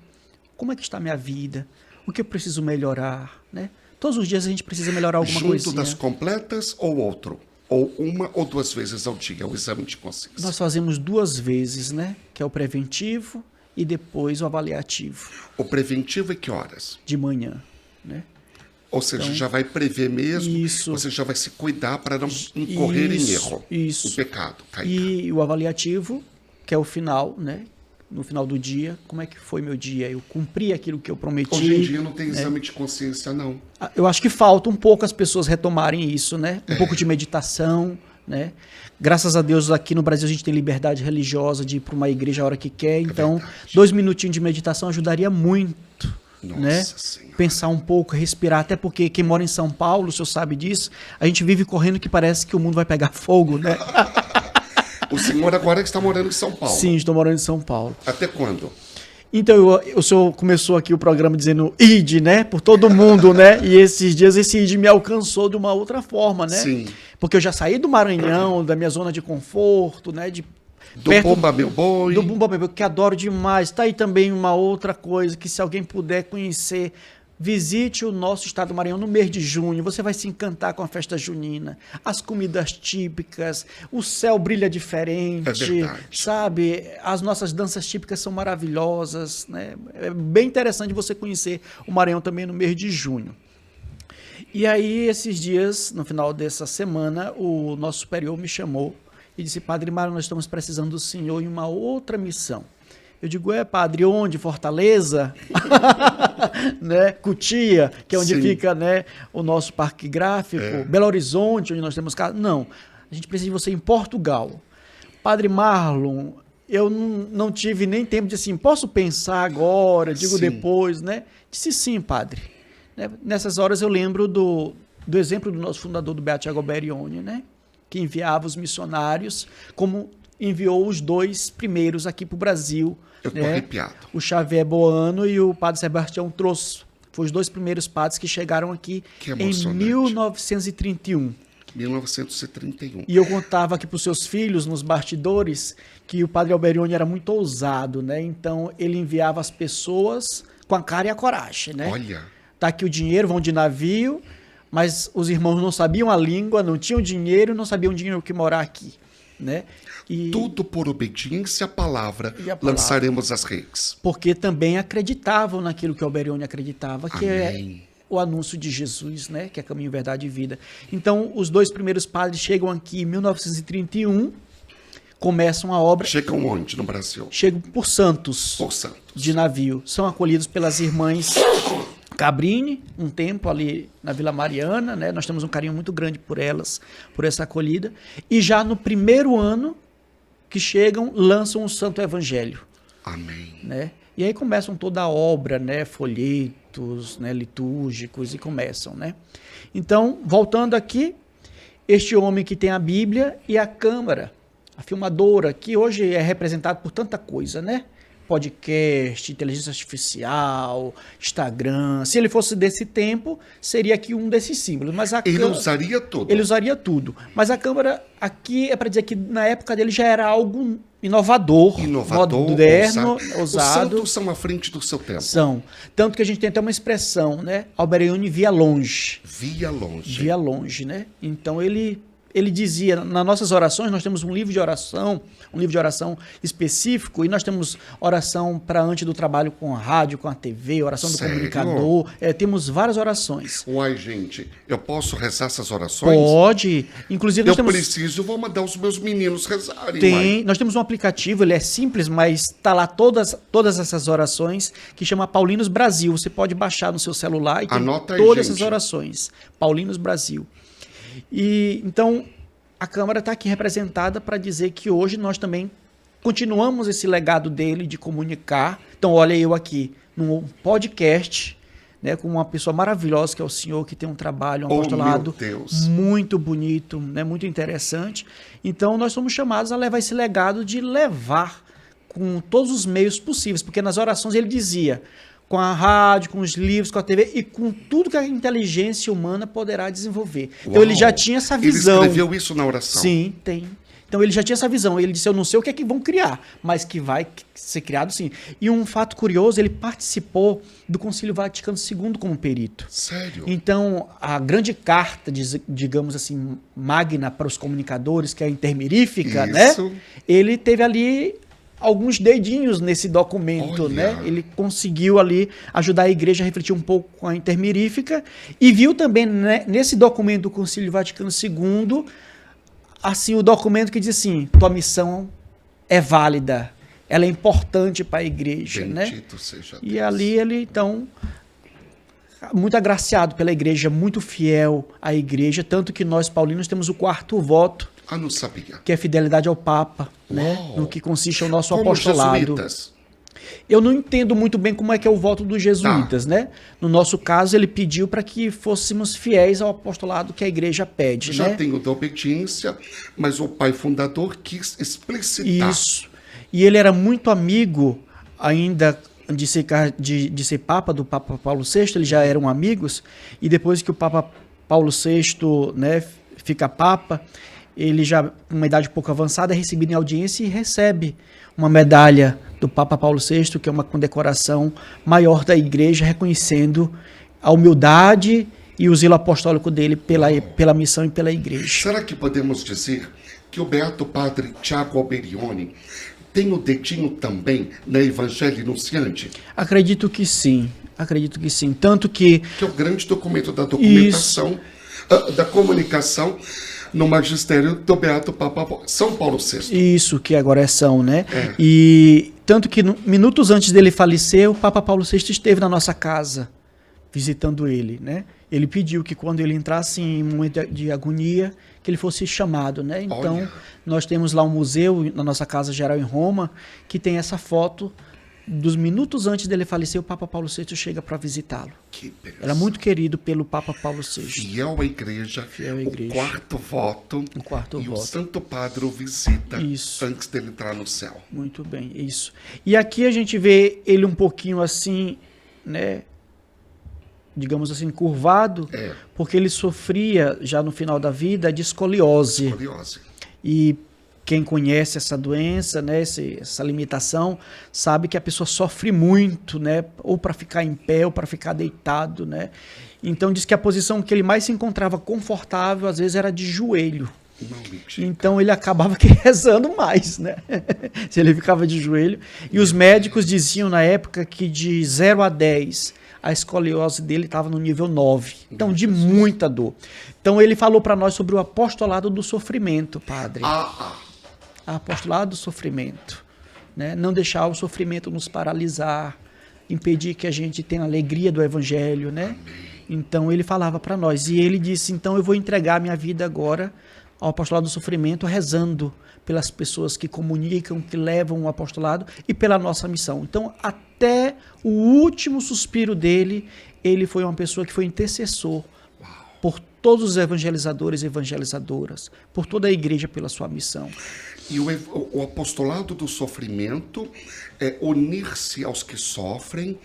S7: Como é que está a minha vida? O que eu preciso melhorar? Né? Todos os dias a gente precisa melhorar alguma coisa.
S5: Junto das completas ou outro? Ou uma ou duas vezes ao dia, o exame de consciência?
S7: Nós fazemos 2 vezes, né? Que é o preventivo e depois o avaliativo.
S5: O preventivo é que horas?
S7: De manhã, né?
S5: Ou seja, já vai prever mesmo,
S7: Isso.
S5: você já vai se cuidar para não incorrer em erro,
S7: Isso.
S5: em pecado. Cair.
S7: E o avaliativo, que é o final, né? no final do dia, como é que foi meu dia? Eu cumpri aquilo que eu prometi?
S5: Hoje em dia não tem exame de consciência, não.
S7: Eu acho que falta um pouco as pessoas retomarem isso, né? Um pouco de meditação, né? Graças a Deus aqui no Brasil a gente tem liberdade religiosa de ir para uma igreja a hora que quer, então 2 minutinhos de meditação ajudaria muito,
S5: Nossa
S7: né?
S5: Senhora.
S7: Pensar um pouco, respirar, até porque quem mora em São Paulo, o senhor sabe disso, a gente vive correndo que parece que o mundo vai pegar fogo, né?
S5: O senhor agora está morando em São Paulo.
S7: Sim, estou morando em São Paulo.
S5: Até quando?
S7: Então, o senhor começou aqui o programa dizendo ide, né? Por todo mundo, né? E esses dias esse ide me alcançou de uma outra forma, né?
S5: Sim.
S7: Porque eu já saí do Maranhão, da minha zona de conforto, né?
S5: Do Bumba Meu Boi.
S7: Do Bumba Meu Boi, que adoro demais. Tá aí também uma outra coisa que se alguém puder conhecer, visite o nosso estado do Maranhão no mês de junho. Você vai se encantar com a festa junina. As comidas típicas, o céu brilha diferente,
S5: É verdade.
S7: sabe? As nossas danças típicas são maravilhosas, né? É bem interessante você conhecer o Maranhão também no mês de junho. E aí, esses dias, no final dessa semana, o nosso superior me chamou e disse: Padre Mário, nós estamos precisando do senhor em uma outra missão. Eu digo: padre, onde? Fortaleza? Né? Cutia, que é onde
S5: Sim.
S7: fica, né, o nosso parque gráfico. Belo Horizonte, onde nós temos casa. Não, a gente precisa de você em Portugal. Padre Marlon, eu não tive nem tempo de assim, posso pensar agora, digo
S5: Sim.
S7: depois, né? Disse sim, padre. Né? Nessas horas eu lembro do exemplo do nosso fundador, do Beato Tiago Berione, né? Que enviava os missionários, como enviou os 2 primeiros aqui para o Brasil.
S5: Eu tô
S7: né?
S5: arrepiado.
S7: O Xavier Boano e o padre Sebastião Trosso. Foram os 2 primeiros padres que chegaram aqui
S5: Que
S7: em
S5: emocionante.
S7: 1931.
S5: 1931.
S7: E eu contava aqui para os seus filhos, nos bastidores, que o padre Alberione era muito ousado, né? Então, ele enviava as pessoas com a cara e a coragem, né?
S5: Olha,
S7: Tá aqui o dinheiro, vão de navio, mas os irmãos não sabiam a língua, não tinham dinheiro, não sabiam dinheiro que morar aqui, né? E
S5: tudo por obediência à palavra,
S7: E a palavra.
S5: lançaremos as redes.
S7: porque também acreditavam naquilo que o Alberione acreditava, que
S5: Amém.
S7: é o anúncio de Jesus, né? Que é caminho, verdade e vida. Então, os 2 primeiros padres chegam aqui em 1931, começam a obra,
S5: Chegam onde no Brasil?
S7: chegam por Santos.
S5: Por Santos.
S7: De navio. São acolhidos pelas irmãs Cabrini, um tempo ali na Vila Mariana, né? Nós temos um carinho muito grande por elas, por essa acolhida. E já no primeiro ano que chegam, lançam o Santo Evangelho,
S5: Amém.
S7: né? E aí começam toda a obra, né? Folhetos, né? Litúrgicos, e começam, né? Então, voltando aqui, este homem que tem a Bíblia e a câmara, a filmadora, que hoje é representado por tanta coisa, né? Podcast, inteligência artificial, Instagram. Se ele fosse desse tempo, seria aqui um desses símbolos. Mas a
S5: Ele
S7: câmara,
S5: usaria tudo.
S7: ele usaria tudo. Mas a câmara aqui é para dizer que na época dele já era algo inovador, moderno, ousado.
S5: Os santos são à frente do seu tempo.
S7: São. Tanto que a gente tem até uma expressão, né? Alberione via longe.
S5: Via longe.
S7: Via longe, né? Então ele dizia, nas nossas orações, nós temos um livro de oração específico, e nós temos oração para antes do trabalho com a rádio, com a TV, oração do
S5: Sério?
S7: comunicador, temos várias orações.
S5: Uai, gente, eu posso rezar essas orações?
S7: Pode. Inclusive, nós
S5: Eu
S7: temos...
S5: preciso, vou mandar os meus meninos rezarem. uai.
S7: Nós temos um aplicativo, ele é simples, mas está lá todas essas orações, que chama Paulinos Brasil. Você pode baixar no seu celular e tem
S5: Anota aí,
S7: todas
S5: gente.
S7: essas orações. Paulinos Brasil. E então a Câmara está aqui representada para dizer que hoje nós também continuamos esse legado dele de comunicar. Então, olha eu aqui num podcast, né, com uma pessoa maravilhosa que é o senhor, que tem um trabalho, um
S5: Oh,
S7: apostolado
S5: meu Deus.
S7: muito bonito, né, muito interessante. Então, nós somos chamados a levar esse legado de levar com todos os meios possíveis, porque nas orações ele dizia, com a rádio, com os livros, com a TV e com tudo que a inteligência humana poderá desenvolver. Então,
S5: Uau.
S7: ele já tinha essa visão.
S5: Ele escreveu isso na oração.
S7: Sim, tem. Então ele já tinha essa visão. Ele disse: eu não sei o que é que vão criar, mas que vai ser criado sim. E um fato curioso, ele participou do Concílio Vaticano II como perito.
S5: Sério?
S7: Então, a grande carta, digamos assim, magna para os comunicadores, que é a intermirífica, né?
S5: Isso.
S7: Ele teve ali alguns dedinhos nesse documento,
S5: Olha.
S7: né? Ele conseguiu ali ajudar a igreja a refletir um pouco com a intermirífica e viu também, né, nesse documento do Concílio Vaticano II, assim, o documento que diz assim: tua missão é válida, ela é importante para a igreja,
S5: Bendito
S7: né?
S5: seja Deus.
S7: E ali ele, então, muito agraciado pela igreja, muito fiel à igreja, tanto que nós, paulinos, temos o 4º voto,
S5: Ah, não sabia.
S7: que é fidelidade ao Papa, né?
S5: Uau.
S7: No que consiste o nosso
S5: Como
S7: apostolado.
S5: jesuítas.
S7: Eu não entendo muito bem como é que é o voto dos jesuítas, né? No nosso caso, ele pediu para que fôssemos fiéis ao apostolado que a igreja pede,
S5: Já
S7: né?
S5: tenho da obediência, mas o pai fundador quis explicitar.
S7: Isso. E ele era muito amigo ainda de ser Papa, do Papa Paulo VI, eles já eram amigos, e depois que o Papa Paulo VI, né, fica Papa, ele já, com uma idade pouco avançada, é recebido em audiência e recebe uma medalha do Papa Paulo VI, que é uma condecoração maior da igreja, reconhecendo a humildade e o zelo apostólico dele pela missão e pela igreja.
S5: Será que podemos dizer que o Beato Padre Tiago Alberione tem o dedinho também na Evangelho Nunciante?
S7: Acredito que sim. Tanto que
S5: Que é o grande documento da documentação, da comunicação no magistério do Beato Papa São Paulo VI.
S7: isso que agora são, né?
S5: É.
S7: E tanto que minutos antes dele falecer, o Papa Paulo VI esteve na nossa casa, visitando ele, né? Ele pediu que quando ele entrasse em um momento de agonia, que ele fosse chamado, né? Então,
S5: Olha.
S7: nós temos lá um museu na nossa casa geral em Roma, que tem essa foto dos minutos antes dele falecer, o Papa Paulo VI chega para visitá-lo.
S5: Que beleza.
S7: Era muito querido pelo Papa Paulo VI.
S5: Fiel à igreja,
S7: Fiel à igreja.
S5: o 4º voto,
S7: O 4º
S5: e o
S7: voto.
S5: Santo Padre o visita
S7: Isso.
S5: antes dele entrar no céu.
S7: Muito bem, isso. E aqui a gente vê ele um pouquinho assim, né? Digamos assim, curvado,
S5: É.
S7: porque ele sofria já no final da vida de escoliose.
S5: Escoliose.
S7: E quem conhece essa doença, né, essa limitação, sabe que a pessoa sofre muito, né, ou para ficar em pé ou para ficar deitado, né. Então diz que a posição que ele mais se encontrava confortável às vezes era de joelho.
S5: Não me diga.
S7: Então ele acabava que rezando mais, né? Se ele ficava de joelho. E os médicos diziam na época que de 0 a 10 a escoliose dele estava no nível 9. Então, de muita dor. Então ele falou para nós sobre o apostolado do sofrimento, padre. Apostolado do sofrimento. Né? Não deixar o sofrimento nos paralisar, impedir que a gente tenha a alegria do evangelho, né? Então ele falava para nós. E ele disse, então eu vou entregar minha vida agora ao apostolado do sofrimento, rezando pelas pessoas que comunicam, que levam o apostolado e pela nossa missão. Então, até o último suspiro dele, ele foi uma pessoa que foi intercessor por todos os evangelizadores e evangelizadoras, por toda a igreja pela sua missão.
S5: E o apostolado do sofrimento é unir-se aos que sofrem,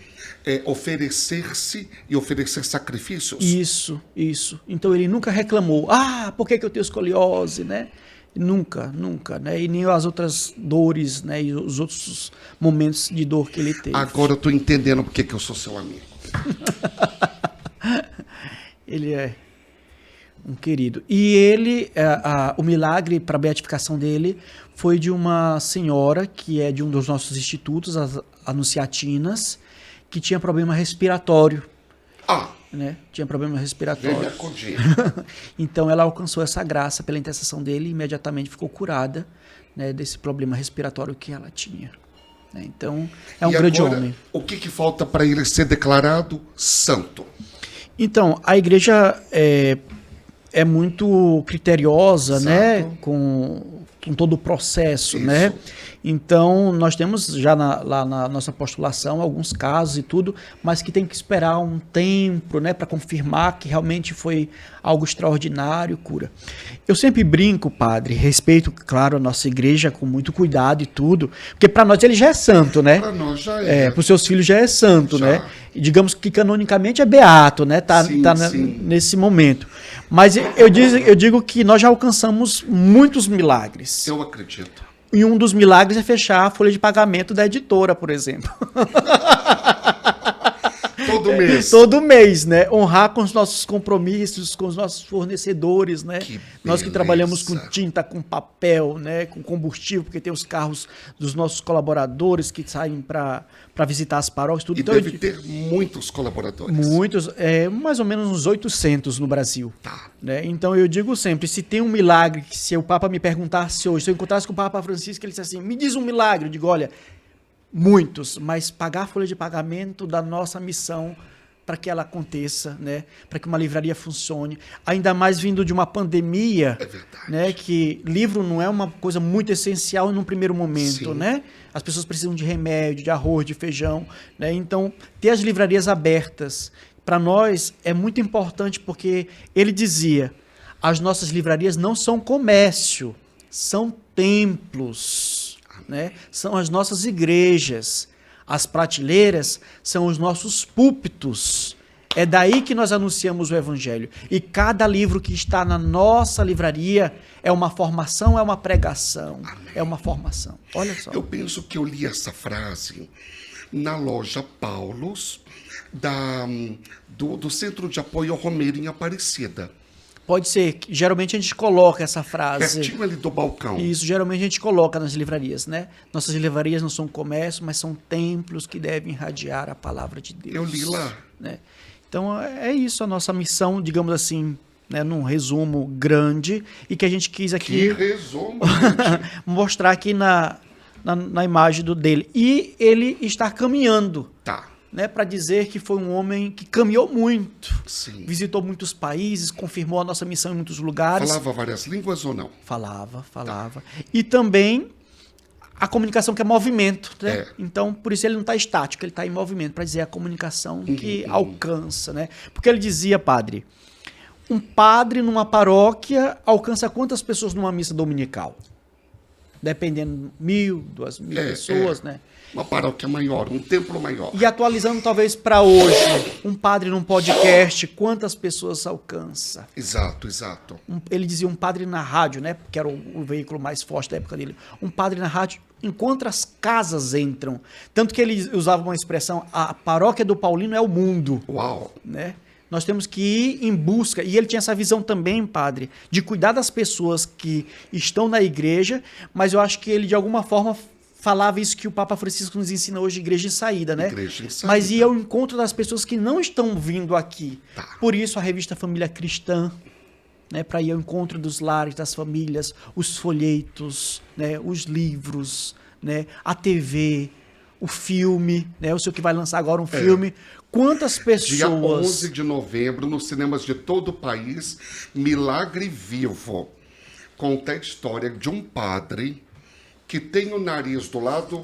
S5: é oferecer-se e oferecer sacrifícios.
S7: Isso. Então ele nunca reclamou, por que eu tenho escoliose, né? Nunca, né? E nem as outras dores, né? E os outros momentos de dor que ele teve.
S5: Agora eu estou entendendo porque que eu sou seu amigo.
S7: Ele é um querido. E ele, o milagre para a beatificação dele foi de uma senhora que é de um dos nossos institutos, as Anunciatinas, que tinha problema respiratório. Né? Tinha problema
S5: Vem me
S7: respiratório.
S5: acudir.
S7: Então ela alcançou essa graça pela intercessão dele e imediatamente ficou curada, né, desse problema respiratório que ela tinha. Né? Então é um
S5: E
S7: grande
S5: agora,
S7: homem.
S5: O que falta para ele ser declarado santo?
S7: Então, a igreja é muito criteriosa,
S5: Exato.
S7: né, com todo o processo,
S5: Isso.
S7: né? Então, nós temos já lá na nossa postulação alguns casos e tudo, mas que tem que esperar um tempo, né, para confirmar que realmente foi algo extraordinário, cura. Eu sempre brinco, padre, respeito, claro, a nossa igreja com muito cuidado e tudo, porque para nós ele já é santo, né?
S5: Para nós já é.
S7: Para os seus filhos já é santo,
S5: Já.
S7: né? E digamos que canonicamente é beato, né? Tá
S5: Sim.
S7: nesse momento. Mas eu digo que nós já alcançamos muitos milagres.
S5: Eu acredito.
S7: E um dos milagres é fechar a folha de pagamento da editora, por exemplo.
S5: Todo mês.
S7: Todo mês, né? Honrar com os nossos compromissos, com os nossos fornecedores, né?
S5: Que
S7: Nós que
S5: beleza.
S7: trabalhamos com tinta, com papel, né? Com combustível, porque tem os carros dos nossos colaboradores que saem para visitar as paróquias, tudo.
S5: E
S7: Então,
S5: deve ter muitos colaboradores.
S7: muitos, mais ou menos uns 800 no Brasil.
S5: Tá.
S7: Né? Então eu digo sempre, se tem um milagre, que se o Papa me perguntasse hoje, se eu encontrasse com o Papa Francisco, ele disse assim, me diz um milagre, eu digo, olha, muitos, mas pagar a folha de pagamento da nossa missão para que ela aconteça, né? Para que uma livraria funcione. Ainda mais vindo de uma pandemia, né? Que livro não é uma coisa muito essencial num primeiro momento, né? As pessoas precisam de remédio, de arroz, de feijão, né? Então, ter as livrarias abertas, para nós, é muito importante, porque ele dizia, as nossas livrarias não são comércio, são templos, né? São as nossas igrejas. As prateleiras são os nossos púlpitos. É daí que nós anunciamos o Evangelho. E cada livro que está na nossa livraria é uma formação, é uma pregação, é uma formação. Olha só.
S5: Eu penso que eu li essa frase na loja Paulos, do Centro de Apoio ao Romeiro, em Aparecida.
S7: Pode ser. Geralmente a gente coloca essa frase.
S5: Pertinho ali do balcão.
S7: Isso, geralmente a gente coloca nas livrarias, né? Nossas livrarias não são comércio, mas são templos que devem irradiar a palavra de Deus.
S5: Eu li lá.
S7: Né? Então é isso a nossa missão, digamos assim, né? Num resumo grande, e que a gente quis aqui
S5: Que resumo, gente.
S7: mostrar aqui na imagem dele. E ele está caminhando.
S5: Tá.
S7: Né, para dizer que foi um homem que caminhou muito,
S5: Sim.
S7: visitou muitos países, confirmou a nossa missão em muitos lugares.
S5: Falava várias línguas ou não?
S7: Falava. E também a comunicação, que é movimento, né?
S5: É.
S7: Então, por isso ele não está estático, ele está em movimento, para dizer a comunicação que alcança, né? Porque ele dizia, padre, um padre numa paróquia alcança quantas pessoas numa missa dominical? Dependendo, 1.000, 2.000 pessoas, né?
S5: Uma paróquia maior, um templo maior.
S7: E atualizando talvez para hoje, um padre num podcast, quantas pessoas alcança?
S5: Exato.
S7: Ele dizia um padre na rádio, né? Que era o veículo mais forte da época dele. Um padre na rádio, enquanto as casas entram. Tanto que ele usava uma expressão, a paróquia do Paulino é o mundo.
S5: Uau!
S7: Né? Nós temos que ir em busca, e ele tinha essa visão também, padre, de cuidar das pessoas que estão na igreja, mas eu acho que ele de alguma forma falava isso que o Papa Francisco nos ensina hoje, igreja em saída, né?
S5: Igreja em saída.
S7: Mas ia ao encontro das pessoas que não estão vindo aqui.
S5: Tá.
S7: Por isso a revista Família Cristã, né, para ir ao encontro dos lares, das famílias, os folhetos, né, os livros, né, a TV, o filme, né, o senhor que vai lançar agora um filme. Quantas pessoas...
S5: Dia 11 de novembro, nos cinemas de todo o país, Milagre Vivo. Conta a história de um padre que tem o nariz do lado,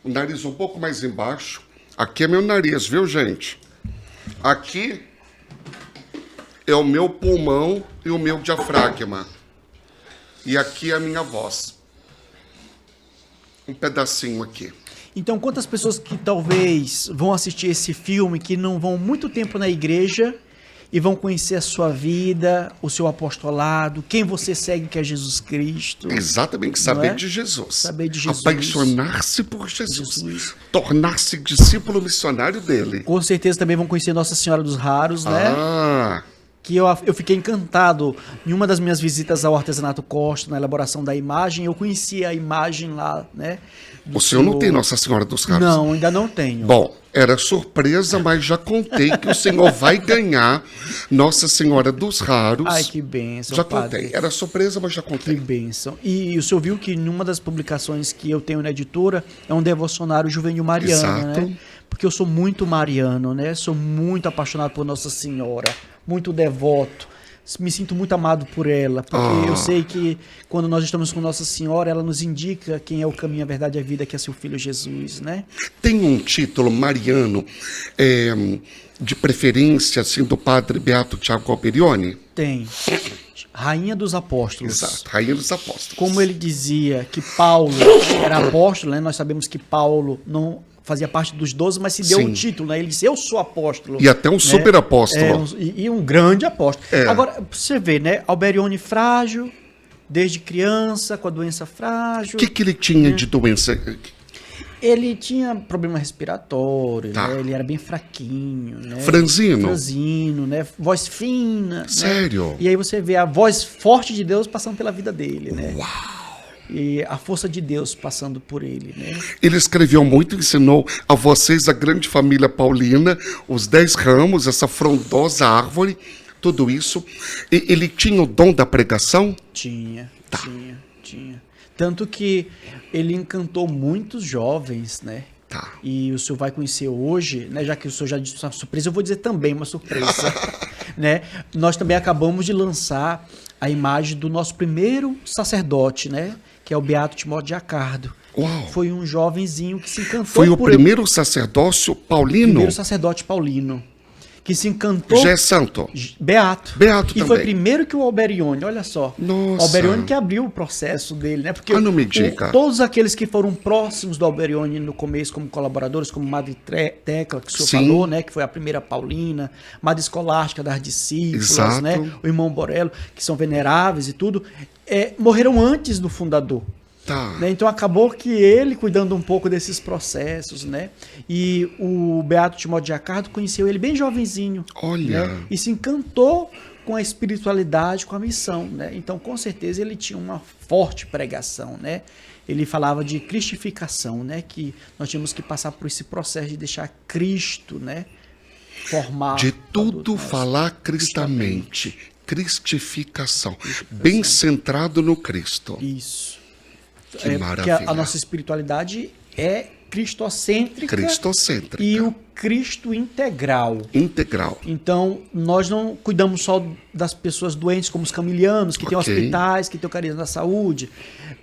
S5: o nariz um pouco mais embaixo. Aqui é meu nariz, viu, gente? Aqui é o meu pulmão e o meu diafragma. E aqui é a minha voz. Um pedacinho aqui.
S7: Então, quantas pessoas que talvez vão assistir esse filme, que não vão muito tempo na igreja e vão conhecer a sua vida, o seu apostolado, quem você segue, que é Jesus Cristo.
S5: Exatamente, saber de Jesus.
S7: Saber de Jesus.
S5: Apaixonar-se por Jesus. Tornar-se discípulo missionário dele.
S7: Com certeza também vão conhecer Nossa Senhora dos Raros, né?
S5: Ah,
S7: Que eu fiquei encantado. Em uma das minhas visitas ao Artesanato Costa, na elaboração da imagem, eu conheci a imagem lá, né?
S5: o senhor não tem Nossa Senhora dos Raros?
S7: Não, ainda não tenho.
S5: Bom, era surpresa, mas já contei que o senhor vai ganhar Nossa Senhora dos Raros.
S7: Ai, que bênção,
S5: Já
S7: padre.
S5: contei. Era surpresa, mas já
S7: Que
S5: contei.
S7: bênção. E o senhor viu que numa das publicações que eu tenho na editora é um devocionário juvenil mariano,
S5: Exato.
S7: né? Porque eu sou muito mariano, né? Sou muito apaixonado por Nossa Senhora, muito devoto. Me sinto muito amado por ela, porque eu sei que quando nós estamos com Nossa Senhora, ela nos indica quem é o caminho, a verdade e a vida, que é seu Filho Jesus, né?
S5: Tem um título mariano, de preferência, assim, do padre Beato Tiago Alberione?
S7: Tem. Rainha dos Apóstolos.
S5: Exato, Rainha dos Apóstolos.
S7: Como ele dizia que Paulo era apóstolo, né? Nós sabemos que Paulo não fazia parte dos 12, mas se deu
S5: Sim.
S7: um título, né? Ele disse, eu sou apóstolo.
S5: E até um super apóstolo.
S7: E um grande apóstolo.
S5: É.
S7: Agora, você vê, né? Alberione frágil, desde criança, com a doença frágil.
S5: O que ele tinha de doença?
S7: Ele tinha problema respiratório,
S5: Tá.
S7: né? Ele era bem fraquinho, né?
S5: Franzino?
S7: Franzino, né? Voz fina. né?
S5: Sério?
S7: E aí você vê a voz forte de Deus passando pela vida dele, né? Uau! E a força de Deus passando por ele, né?
S5: Ele escreveu muito, ensinou a vocês, a grande família paulina, os 10 ramos, essa frondosa árvore, tudo isso. Ele tinha o dom da pregação?
S7: Tinha. Tanto que ele encantou muitos jovens, né?
S5: Tá.
S7: E o senhor vai conhecer hoje, né? Já que o senhor já disse uma surpresa, eu vou dizer também uma surpresa. Né? Nós também acabamos de lançar a imagem do nosso primeiro sacerdote, né? Que é o Beato Timóteo de Acardo.
S5: Uau.
S7: Foi um jovenzinho que se encantou
S5: Foi o
S7: por
S5: primeiro sacerdócio paulino?
S7: primeiro sacerdote paulino. Que se encantou.
S5: Já é santo?
S7: Beato.
S5: Beato
S7: e
S5: também.
S7: foi primeiro que o Alberione, olha só.
S5: Nossa.
S7: O Alberione que abriu o processo dele, né? Porque
S5: não me diga.
S7: todos aqueles que foram próximos do Alberione no começo, como colaboradores, como Madre Tecla, que o senhor
S5: Sim.
S7: falou, né? Que foi a primeira Paulina, Madre Escolástica das discípulas,
S5: Exato.
S7: né? O irmão Borello, que são veneráveis e tudo, morreram antes do fundador.
S5: Tá.
S7: Né? Então acabou que ele, cuidando um pouco desses processos, né? E o Beato Timóteo de Acardo conheceu ele bem jovenzinho.
S5: Olha.
S7: Né? E se encantou com a espiritualidade, com a missão, né? Então, com certeza, ele tinha uma forte pregação, né? Ele falava de cristificação, né? Que nós tínhamos que passar por esse processo de deixar Cristo, né? Formar.
S5: De tudo
S7: nós.
S5: falar cristamente. Cristificação. Bem centrado no Cristo.
S7: Isso.
S5: Que
S7: Porque
S5: maravilha.
S7: a nossa espiritualidade é cristocêntrica.
S5: Cristocêntrica.
S7: E o Cristo integral.
S5: Integral.
S7: Então, nós não cuidamos só das pessoas doentes, como os camilianos, que têm
S5: Ok.
S7: hospitais, que têm o carisma da saúde,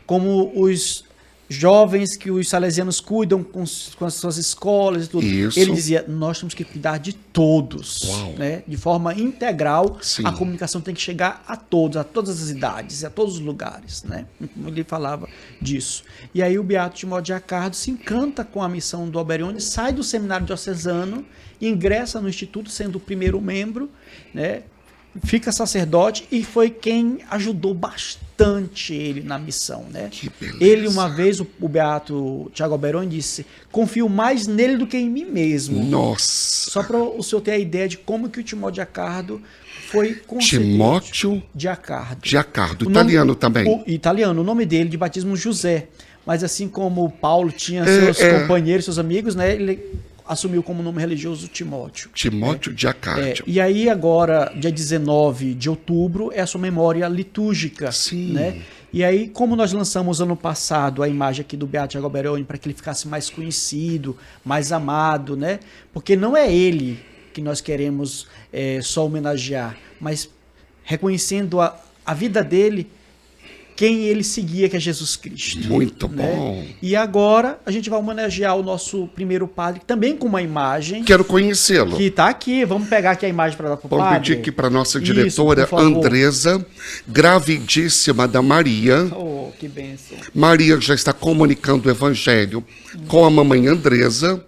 S7: como os jovens que os salesianos cuidam com as suas escolas e tudo.
S5: Isso.
S7: Ele dizia, nós temos que cuidar de todos,
S5: Uau.
S7: né? De forma integral.
S5: Sim.
S7: A comunicação tem que chegar a todos, a todas as idades, a todos os lugares, né? Ele falava disso. E aí o Beato Timóteo de Acardo se encanta com a missão do Alberione, sai do seminário diocesano, ingressa no instituto sendo o primeiro membro, né? Fica sacerdote e foi quem ajudou bastante ele na missão, né?
S5: Que beleza.
S7: Ele, uma vez, o Beato Tiago Alberione disse, confio mais nele do que em mim mesmo.
S5: Nossa.
S7: Só para o senhor ter a ideia de como que o Timóteo de Acardo foi concebido.
S5: Timóteo
S7: de Acardo.
S5: de Acardo.
S7: O
S5: Italiano
S7: nome-
S5: também.
S7: O italiano, o nome dele de batismo José. Mas assim como Paulo tinha seus companheiros, seus amigos, né? Ele assumiu como nome religioso Timóteo.
S5: Timóteo de Acardo.
S7: E aí agora, dia 19 de outubro, é a sua memória litúrgica.
S5: Sim.
S7: Né? E aí, como nós lançamos ano passado a imagem aqui do Beato Tiago Alberione para que ele ficasse mais conhecido, mais amado, né? Porque não é ele que nós queremos só homenagear, mas reconhecendo a vida dele, quem ele seguia, que é Jesus Cristo.
S5: Muito
S7: né?
S5: bom.
S7: E agora a gente vai homenagear o nosso primeiro padre, também com uma imagem
S5: Quero conhecê-lo.
S7: que está aqui. Vamos pegar aqui a imagem para dar para o
S5: Vamos
S7: padre.
S5: pedir aqui para nossa
S7: Isso,
S5: diretora
S7: por favor.
S5: Andresa, gravidíssima da Maria.
S7: Oh, que bênção.
S5: Maria já está comunicando o evangelho com a mamãe Andresa.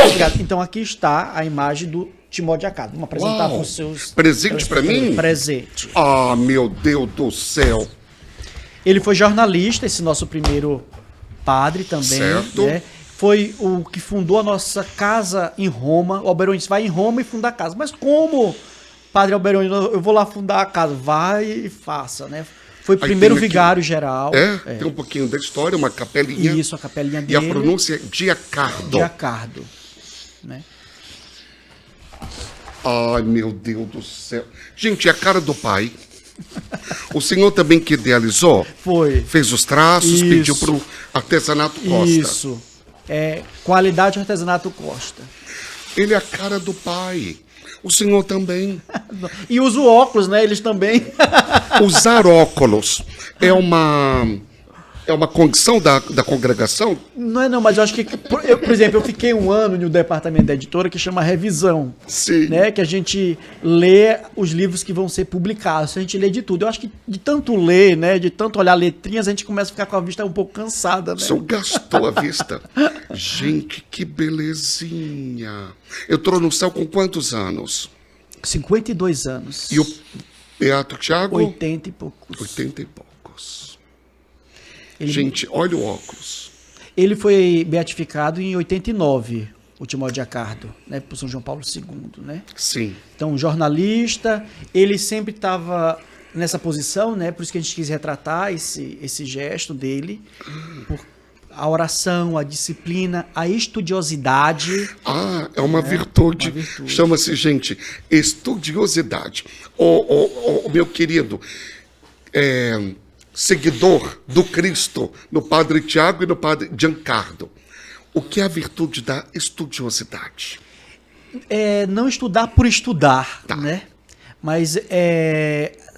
S7: Obrigado. Então aqui está a imagem do Timóteo de Acardo. Vamos apresentar
S5: Uau.
S7: para os seus...
S5: Presente para mim?
S7: Presente.
S5: Ah, meu Deus do céu.
S7: Ele foi jornalista, esse nosso primeiro padre também.
S5: Certo.
S7: Né? Foi o que fundou a nossa casa em Roma. O Alberione disse, vai em Roma e funda a casa. Mas como, padre Alberione, eu vou lá fundar a casa? Vai e faça, né? Foi o
S5: Aí
S7: primeiro
S5: tem aqui-
S7: vigário geral.
S5: Tem um pouquinho da história, uma capelinha.
S7: Isso, a capelinha
S5: E
S7: dele.
S5: a pronúncia é de Acardo.
S7: de Acardo. Né?
S5: Ai, meu Deus do céu. Gente, é a cara do pai. O senhor também que idealizou?
S7: Foi.
S5: Fez os traços,
S7: Isso.
S5: pediu para o artesanato Costa.
S7: Isso. Qualidade Artesanato Costa.
S5: Ele é a cara do pai. O senhor também.
S7: E usa o óculos, né? Eles também.
S5: Usar óculos é uma condição da congregação?
S7: Não, mas eu acho que, por exemplo, eu fiquei um ano no departamento da editora que chama Revisão.
S5: Sim.
S7: Né? Que a gente lê os livros que vão ser publicados. A gente lê de tudo. Eu acho que de tanto ler, né? De tanto olhar letrinhas, a gente começa a ficar com a vista um pouco cansada,
S5: O
S7: né?
S5: senhor gastou a vista. Gente, que belezinha. Eu estou no céu com quantos anos?
S7: 52 anos.
S5: E o Beato Tiago?
S7: 80 e poucos.
S5: 80 e poucos.
S7: Ele,
S5: Gente, olha o óculos.
S7: ele foi beatificado em 89, o Timóteo de Acardo, né? Por São João Paulo II, né?
S5: Sim.
S7: Então, jornalista, ele sempre estava nessa posição, né? Por isso que a gente quis retratar esse gesto dele. Por a oração, a disciplina, a estudiosidade.
S5: Ah, é uma virtude.
S7: uma virtude.
S5: Chama-se, gente, estudiosidade. O meu querido seguidor do Cristo, no Padre Tiago e no Padre Giancarlo. O que é a virtude da estudiosidade?
S7: Não estudar por estudar,
S5: Tá.
S7: né? Mas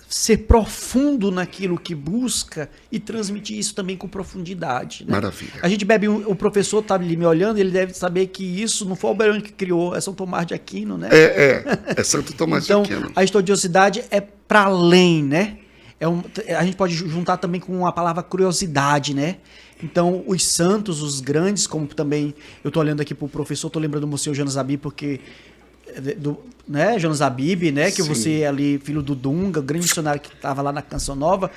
S7: ser profundo naquilo que busca e transmitir isso também com profundidade. Né?
S5: Maravilha.
S7: A gente bebe, o professor está ali me olhando, ele deve saber que isso não foi o Alberoni que criou, é São Tomás de Aquino, né?
S5: É Santo Tomás
S7: Então,
S5: de Aquino.
S7: a estudiosidade é para além, né? A gente pode juntar também com a palavra curiosidade, né? Então, os santos, os grandes, como também eu estou olhando aqui para o professor, estou lembrando do Monsenhor Jonas Abib, porque né, Jonas Abib, né, que
S5: Sim.
S7: você é ali filho do Dunga, o grande missionário que estava lá na Canção Nova,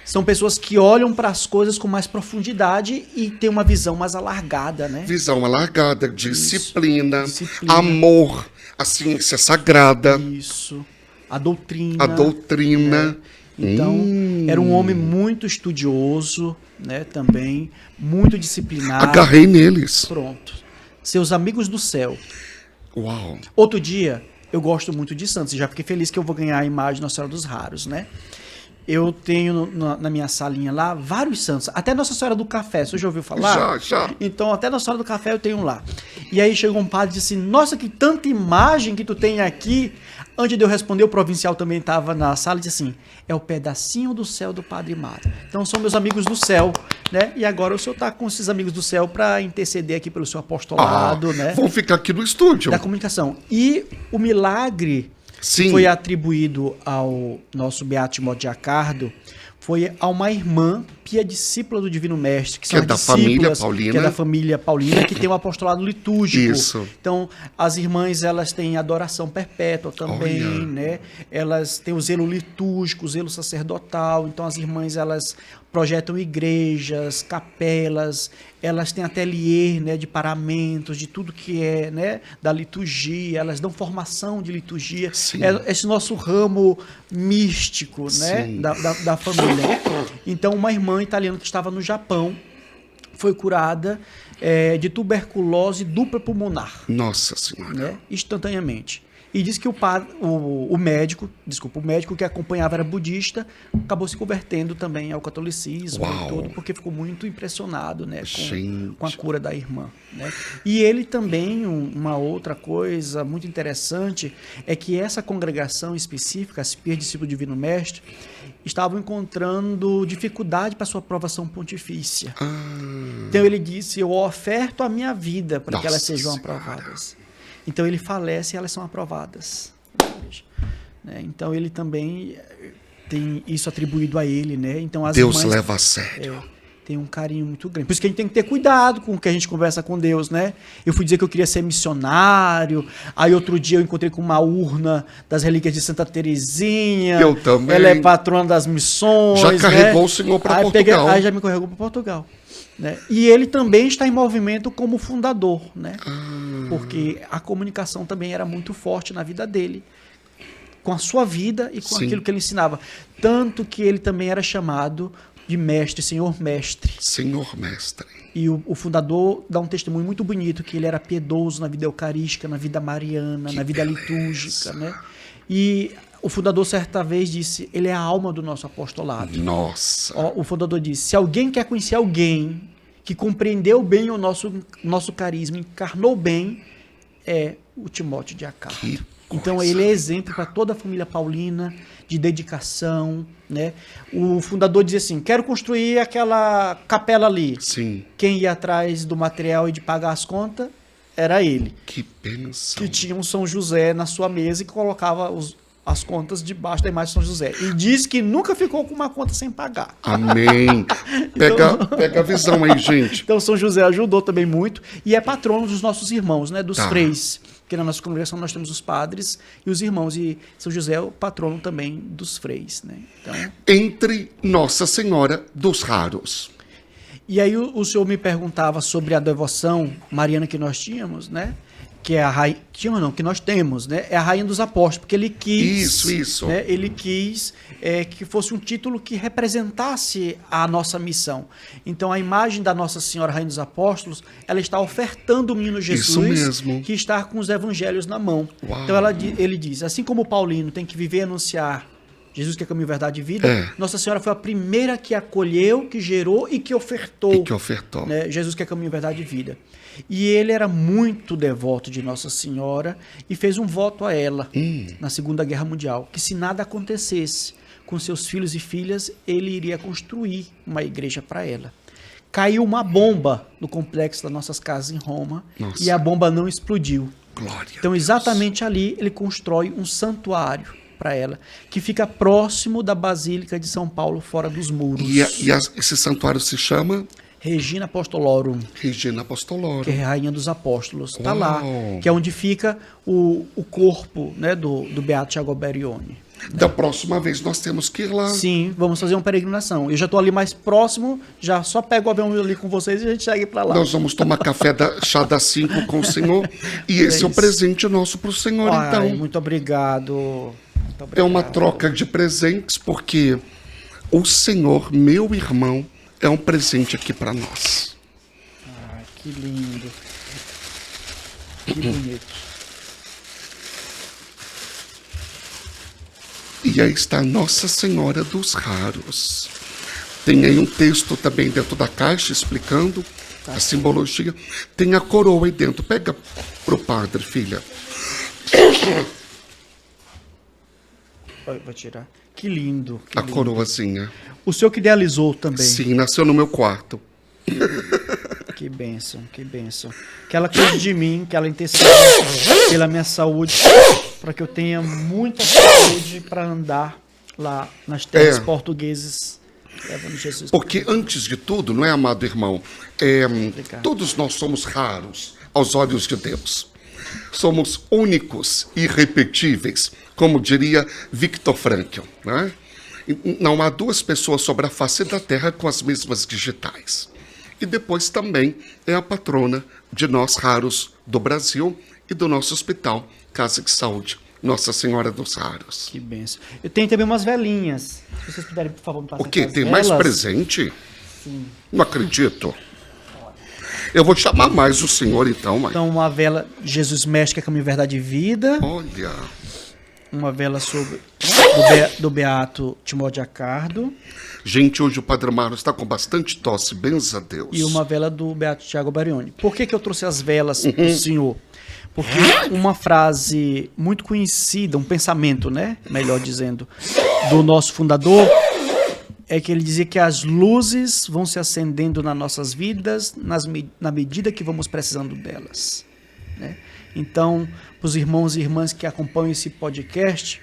S7: são pessoas que olham para as coisas com mais profundidade e têm uma visão mais alargada, né?
S5: Visão alargada, disciplina,
S7: Disciplina.
S5: amor, a ciência sagrada,
S7: Isso. A doutrina.
S5: a doutrina.
S7: Então, era um homem muito estudioso, né, também, muito disciplinado.
S5: Agarrei neles.
S7: Pronto. Seus amigos do céu.
S5: Uau.
S7: Outro dia, eu gosto muito de santos, e já fiquei feliz que eu vou ganhar a imagem Nossa Senhora dos Raros, né? Eu tenho na minha salinha lá vários santos, até Nossa Senhora do Café, você já ouviu falar?
S5: Já.
S7: Então, até Nossa Senhora do Café eu tenho lá. E aí chegou um padre e disse assim, nossa, que tanta imagem que tu tem aqui. Antes de eu responder, o provincial também estava na sala e disse assim, é o pedacinho do céu do Padre Mário. Então, são meus amigos do céu, né? E agora o senhor está com esses amigos do céu para interceder aqui pelo seu apostolado, né?
S5: Vão ficar aqui no estúdio.
S7: Da comunicação. E o milagre
S5: Sim.
S7: foi atribuído ao nosso Beato Timóteo de Acardo, foi a uma irmã, pia discípula do Divino Mestre, que são
S5: é da família Paulina.
S7: que é da família Paulina, que tem um apostolado litúrgico.
S5: Isso.
S7: Então, as irmãs, elas têm adoração perpétua também,
S5: Olha.
S7: né? Elas têm o zelo litúrgico, o zelo sacerdotal. Então, as irmãs, elas projetam igrejas, capelas, elas têm ateliê, né, de paramentos, de tudo que é, né, da liturgia, elas dão formação de liturgia.
S5: Sim.
S7: É esse nosso ramo místico, né,
S5: Sim.
S7: da família. Então, uma irmã italiana que estava no Japão foi curada de tuberculose dupla pulmonar,
S5: Nossa Senhora.
S7: né, instantaneamente. E disse que o médico que acompanhava era budista, acabou se convertendo também ao catolicismo
S5: Uau.
S7: e tudo, porque ficou muito impressionado, né,
S5: Gente.
S7: com a cura da irmã, né? E ele também, uma outra coisa muito interessante, é que essa congregação específica, as Pias Discípulo Divino Mestre, estavam encontrando dificuldade para sua aprovação pontifícia. Então ele disse, eu oferto a minha vida para que
S5: Nossa
S7: elas sejam
S5: Senhora.
S7: aprovadas. Então ele falece e elas são aprovadas. Né? Então ele também tem isso atribuído a ele, né? Então as
S5: Deus
S7: irmãs,
S5: leva a sério.
S7: tem um carinho muito grande. Por isso que a gente tem que ter cuidado com o que a gente conversa com Deus, né? Eu fui dizer que eu queria ser missionário, aí outro dia eu encontrei com uma urna das relíquias de Santa Teresinha.
S5: Eu também.
S7: Ela é patrona das missões.
S5: Já carregou
S7: né?
S5: o senhor para
S7: Aí
S5: Portugal.
S7: aí já me carregou para Portugal. Né? E ele também está em movimento como fundador, né? Porque a comunicação também era muito forte na vida dele, com a sua vida e com
S5: Sim.
S7: aquilo que ele ensinava. Tanto que ele também era chamado de mestre, senhor mestre.
S5: Senhor Mestre.
S7: E o fundador dá um testemunho muito bonito, que ele era piedoso na vida eucarística, na vida mariana,
S5: Que
S7: na vida
S5: beleza.
S7: litúrgica, né? E o fundador certa vez disse, ele é a alma do nosso apostolado.
S5: Nossa.
S7: Ó, o fundador disse, se alguém quer conhecer alguém que compreendeu bem o nosso carisma, encarnou bem, é o Timóteo de Acardo.
S5: Que
S7: Então
S5: coisa
S7: ele é exemplo para toda a família paulina de dedicação, né? O fundador dizia assim, quero construir aquela capela ali.
S5: Sim.
S7: Quem ia atrás do material e de pagar as contas era ele,
S5: Que bênção.
S7: que tinha um São José na sua mesa e que colocava as contas debaixo da imagem de São José. E diz que nunca ficou com uma conta sem pagar.
S5: Amém. Pega a visão aí, gente.
S7: Então São José ajudou também muito e é patrono dos nossos irmãos, né, dos
S5: Tá.
S7: freis. Porque na nossa congregação nós temos os padres e os irmãos, e São José é o patrono também dos freis, né? Então,
S5: Entre Nossa Senhora dos Raros.
S7: e aí o senhor me perguntava sobre a devoção mariana que nós tínhamos, né? Que é a rainha, que nós temos, né? É a rainha dos apóstolos, porque ele quis,
S5: Isso.
S7: né? Ele quis que fosse um título que representasse a nossa missão. Então a imagem da Nossa Senhora Rainha dos Apóstolos, ela está ofertando o menino Jesus,
S5: Isso mesmo.
S7: que está com os evangelhos na mão.
S5: Uau.
S7: Então ele diz, assim como o Paulino tem que viver e anunciar Jesus que é caminho, verdade e vida.
S5: É.
S7: Nossa Senhora foi a primeira que acolheu, que gerou e que ofertou.
S5: E que ofertou.
S7: Né? Jesus que é caminho, verdade e vida. E ele era muito devoto de Nossa Senhora e fez um voto a ela na Segunda Guerra Mundial, que se nada acontecesse com seus filhos e filhas, ele iria construir uma igreja para ela. Caiu uma bomba no complexo das nossas casas em Roma.
S5: Nossa.
S7: E a bomba não explodiu.
S5: Glória
S7: Então,
S5: a Deus.
S7: exatamente ali, ele constrói um santuário para ela, que fica próximo da Basílica de São Paulo, fora dos muros.
S5: Esse santuário se chama
S7: Regina Apostolorum,
S5: Regina Apostolorum.
S7: que é a Rainha dos Apóstolos. Está
S5: Uau.
S7: lá, que é onde fica o corpo, né, do Beato Tiago Alberione.
S5: Da próxima vez nós temos que ir lá.
S7: Sim, vamos fazer uma peregrinação. Eu já estou ali mais próximo, já só pego o avião ali com vocês e a gente segue para lá.
S5: Nós vamos tomar chá das 5 com o Senhor. E esse é o
S7: isso.
S5: presente nosso para o Senhor,
S7: Ai,
S5: então.
S7: muito obrigado. Muito obrigado.
S5: É uma troca de presentes, porque o Senhor, meu irmão, é um presente aqui para nós.
S7: Ai, que lindo. Que bonito.
S5: E aí está Nossa Senhora dos Raros. Tem aí um texto também dentro da caixa explicando a simbologia. Tem a coroa aí dentro. Pega pro padre, filha.
S7: Vou tirar. Que lindo. Que
S5: A
S7: lindo.
S5: coroazinha.
S7: O senhor que idealizou também.
S5: Sim, nasceu no meu quarto.
S7: Que bênção, que bênção. Que ela cuide de mim, que ela interceda pela minha saúde, para que eu tenha muita saúde para andar lá nas terras portuguesas, levando Jesus.
S5: Porque antes de tudo, não é, amado irmão? Todos nós somos raros aos olhos de Deus. Somos únicos, irrepetíveis, como diria Viktor Frankl, né? Não há duas pessoas sobre a face da terra com as mesmas digitais. E depois também é a patrona de nós raros do Brasil e do nosso hospital, Casa de Saúde, Nossa Senhora dos Raros.
S7: Que bênção. Eu tenho também umas velinhas. Se vocês puderem, por favor, me passar.
S5: O quê? Tem mais presente?
S7: Sim.
S5: Não acredito. Eu vou chamar mais o senhor então, mãe.
S7: Então, uma vela Jesus Mestre, que é caminho, verdade e vida.
S5: Olha.
S7: Uma vela sobre do Beato Timóteo Acardo.
S5: Gente, hoje o Padre Marlos está com bastante tosse, benza a Deus.
S7: E uma vela do Beato Tiago Alberione. Por que eu trouxe as velas do senhor? Porque uma frase muito conhecida, um pensamento, né? Melhor dizendo, do nosso fundador, é que ele dizia que as luzes vão se acendendo nas nossas vidas na medida que vamos precisando delas, né? Então, para os irmãos e irmãs que acompanham esse podcast,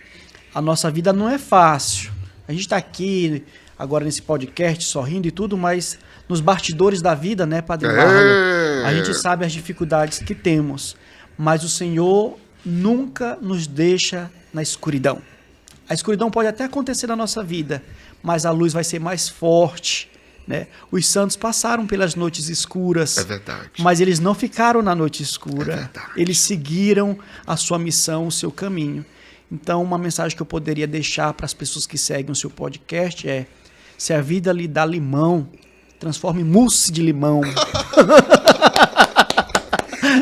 S7: a nossa vida não é fácil. A gente está aqui agora nesse podcast sorrindo e tudo, mas nos bastidores da vida, né, Padre Marlon, a gente sabe as dificuldades que temos, mas o Senhor nunca nos deixa na escuridão. A escuridão pode até acontecer na nossa vida, mas a luz vai ser mais forte, né? Os santos passaram pelas noites escuras,
S5: É verdade.
S7: mas eles não ficaram na noite escura.
S5: É verdade.
S7: Eles seguiram a sua missão, o seu caminho. Então, uma mensagem que eu poderia deixar para as pessoas que seguem o seu podcast é: se a vida lhe dá limão, transforme em mousse de limão.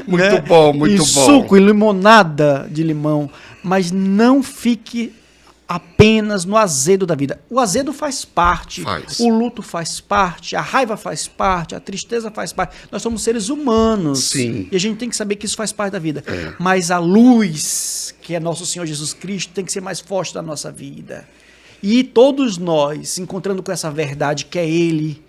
S5: Muito
S7: né?
S5: bom, muito
S7: em
S5: bom.
S7: Suco, em limonada de limão. Mas não fique apenas no azedo da vida. O azedo faz parte, o luto faz parte, a raiva faz parte, a tristeza faz parte. Nós somos seres humanos.
S5: Sim.
S7: E a gente tem que saber que isso faz parte da vida. Mas a luz, que é nosso Senhor Jesus Cristo, tem que ser mais forte da nossa vida. E todos nós, encontrando com essa verdade que é Ele,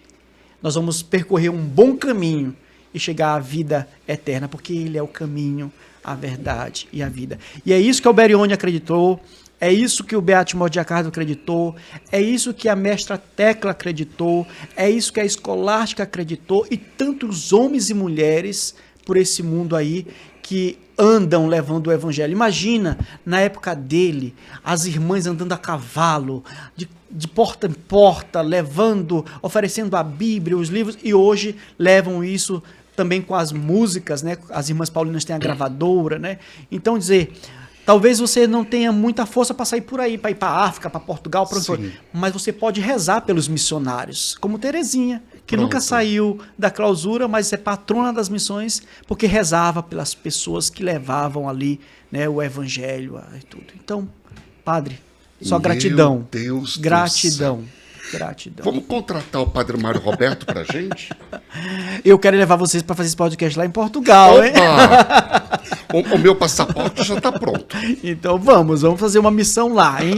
S7: nós vamos percorrer um bom caminho e chegar à vida eterna, porque Ele é o caminho, a verdade e a vida. E é isso que Alberione acreditou, é isso que o Beato Timóteo de Acardo acreditou, é isso que a mestra Tecla acreditou, é isso que a escolástica acreditou, e tantos homens e mulheres por esse mundo aí que andam levando o evangelho. Imagina, na época dele, as irmãs andando a cavalo, de porta em porta, levando, oferecendo a Bíblia, os livros, e hoje levam isso também com as músicas, né? As irmãs paulinas têm a gravadora, né? Então, dizer, talvez você não tenha muita força para sair por aí, para ir para a África, para Portugal, para onde for, mas você pode rezar pelos missionários, como Terezinha, que nunca saiu da clausura, mas é patrona das missões, porque rezava pelas pessoas que levavam ali, né, o evangelho e tudo. Então, Padre, Só
S5: Meu
S7: gratidão.
S5: Deus do
S7: Gratidão. Gratidão.
S5: Vamos contratar o Padre Mário Roberto pra gente?
S7: Eu quero levar vocês para fazer esse podcast lá em Portugal, hein?
S5: Opa! O meu passaporte já está pronto.
S7: Então vamos fazer uma missão lá, hein?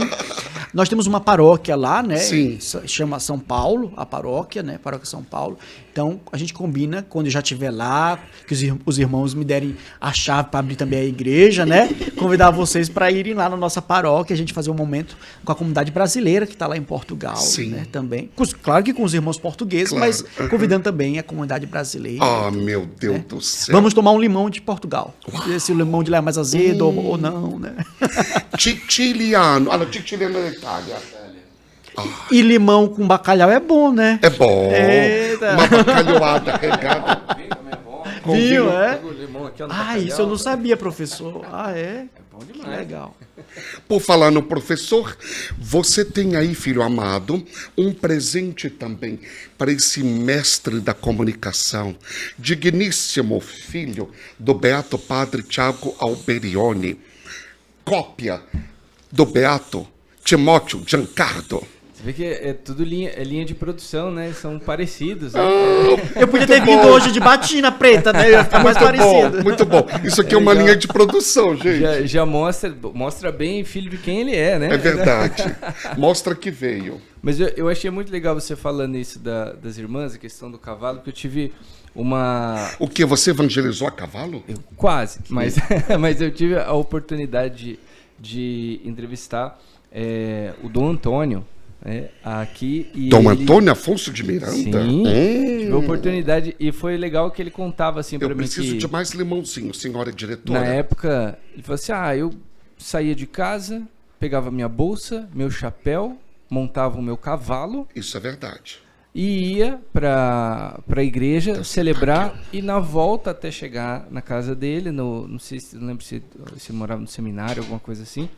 S7: Nós temos uma paróquia lá, né?
S5: Sim.
S7: Chama São Paulo, a paróquia, né? Paróquia São Paulo. Então a gente combina, quando eu já estiver lá, que os irmãos me derem a chave para abrir também a igreja, né? Convidar vocês para irem lá na nossa paróquia, a gente fazer um momento com a comunidade brasileira que está lá em Portugal,
S5: Sim.
S7: né? Também. Claro que com os irmãos portugueses,
S5: Claro.
S7: mas convidando também a comunidade brasileira.
S5: Ah, meu Deus do céu.
S7: Vamos tomar um limão de Portugal. Se o limão de lá é mais azedo ou não, né?
S5: Titiliano. Olha, Titiliano da Itália.
S7: E limão com bacalhau é bom, né?
S5: É bom.
S7: Eita.
S5: Uma bacalhoada regada. com
S7: Viu,
S5: vinho.
S7: é?
S6: Pega o limão aqui, ó, no
S7: Ah,
S6: bacalhau.
S7: isso eu não sabia, professor. Ah, é?
S6: É bom
S7: Que
S6: demais.
S7: legal.
S5: Por falar no professor, você tem aí, filho amado, um presente também para esse mestre da comunicação, digníssimo filho do Beato Padre Tiago Alberione, cópia do Beato Timóteo Giancarlo.
S6: Você vê que é tudo linha de produção, né? São parecidos. Né?
S7: Eu podia ter vindo hoje de batina preta, né? Ia ficar mais parecido.
S5: Muito bom. Isso aqui é uma linha de produção, gente.
S6: Já mostra bem filho de quem ele é, né?
S5: É verdade. Mostra que veio.
S6: Mas eu achei muito legal você falando isso das irmãs, a questão do cavalo, porque eu tive uma...
S5: O que? Você evangelizou a cavalo?
S6: Quase, mas eu tive a oportunidade de entrevistar o Dom Antônio, aqui. E
S5: Dom
S6: ele...
S5: Antônio Afonso de Miranda?
S6: Sim, tive a oportunidade e foi legal que ele contava assim
S5: Eu
S6: para mim
S5: preciso
S6: que
S5: de mais limãozinho, senhora diretora.
S6: na época ele falou assim, eu saía de casa, pegava minha bolsa, meu chapéu, montava o meu cavalo
S5: Isso é verdade.
S6: e ia para a igreja celebrar e na volta até chegar na casa dele, não lembro se morava no seminário, alguma coisa assim.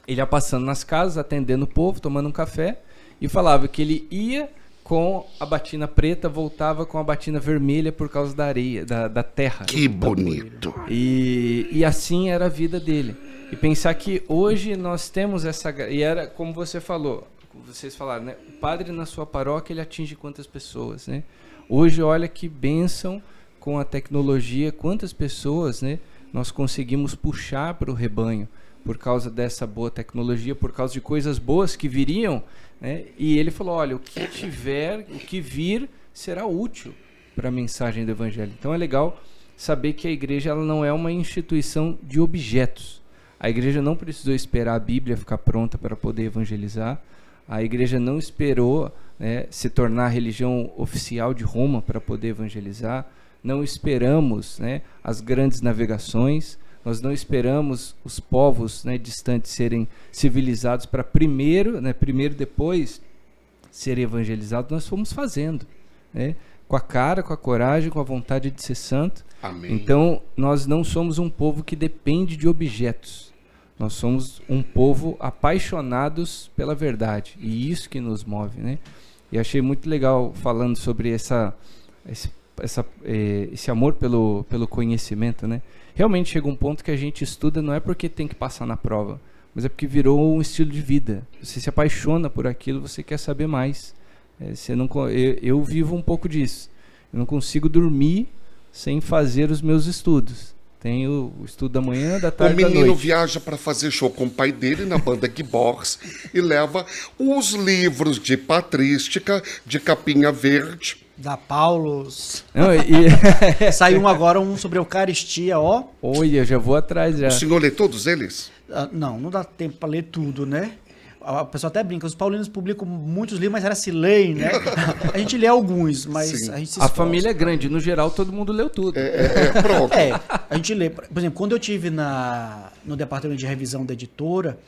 S6: Ele ia passando nas casas, atendendo o povo, tomando um café, e falava que ele ia com a batina preta, voltava com a batina vermelha por causa da areia, da terra.
S5: Que bonito.
S6: E assim era a vida dele. E pensar que hoje nós temos essa... E era como você falou, como vocês falaram, né? O padre na sua paróquia, ele atinge quantas pessoas, né? Hoje, olha que bênção com a tecnologia, quantas pessoas, né, nós conseguimos puxar para o rebanho por causa dessa boa tecnologia, por causa de coisas boas que viriam, né? E ele falou, olha, o que vir será útil para a mensagem do evangelho. Então é legal saber que a igreja ela não é uma instituição de objetos. A igreja não precisou esperar a Bíblia ficar pronta para poder evangelizar. A igreja não esperou, né, se tornar a religião oficial de Roma para poder evangelizar. Não esperamos, né, as grandes navegações. Nós não esperamos os povos, né, distantes serem civilizados para primeiro depois serem evangelizados. Nós fomos fazendo, né, com a cara, com a coragem, com a vontade de ser santo.
S5: Amém.
S6: Então, nós não somos um povo que depende de objetos. Nós somos um povo apaixonados pela verdade. E isso que nos move, né? E achei muito legal falando sobre esse amor pelo conhecimento, né? Realmente chega um ponto que a gente estuda não é porque tem que passar na prova, mas é porque virou um estilo de vida. Você se apaixona por aquilo, você quer saber mais. Eu vivo um pouco disso. Eu não consigo dormir sem fazer os meus estudos. Tenho o estudo da manhã, da tarde,
S5: O
S6: da
S5: menino
S6: noite.
S5: viaja para fazer show com o pai dele na banda Gibbors e leva os livros de patrística, de capinha verde.
S7: Da Paulos.
S6: Não,
S7: Saiu agora um sobre a Eucaristia, ó.
S6: Olha, já vou atrás já.
S5: O senhor lê todos eles?
S7: Não dá tempo para ler tudo, né? A pessoa até brinca, os paulinos publicam muitos livros, mas era se leem, né? A gente lê alguns, mas
S5: Sim.
S7: a gente se
S6: A
S7: esforça.
S6: família é grande, no geral todo mundo leu tudo.
S5: Pronto.
S7: A gente lê. Por exemplo, quando eu tive no departamento de revisão da editora,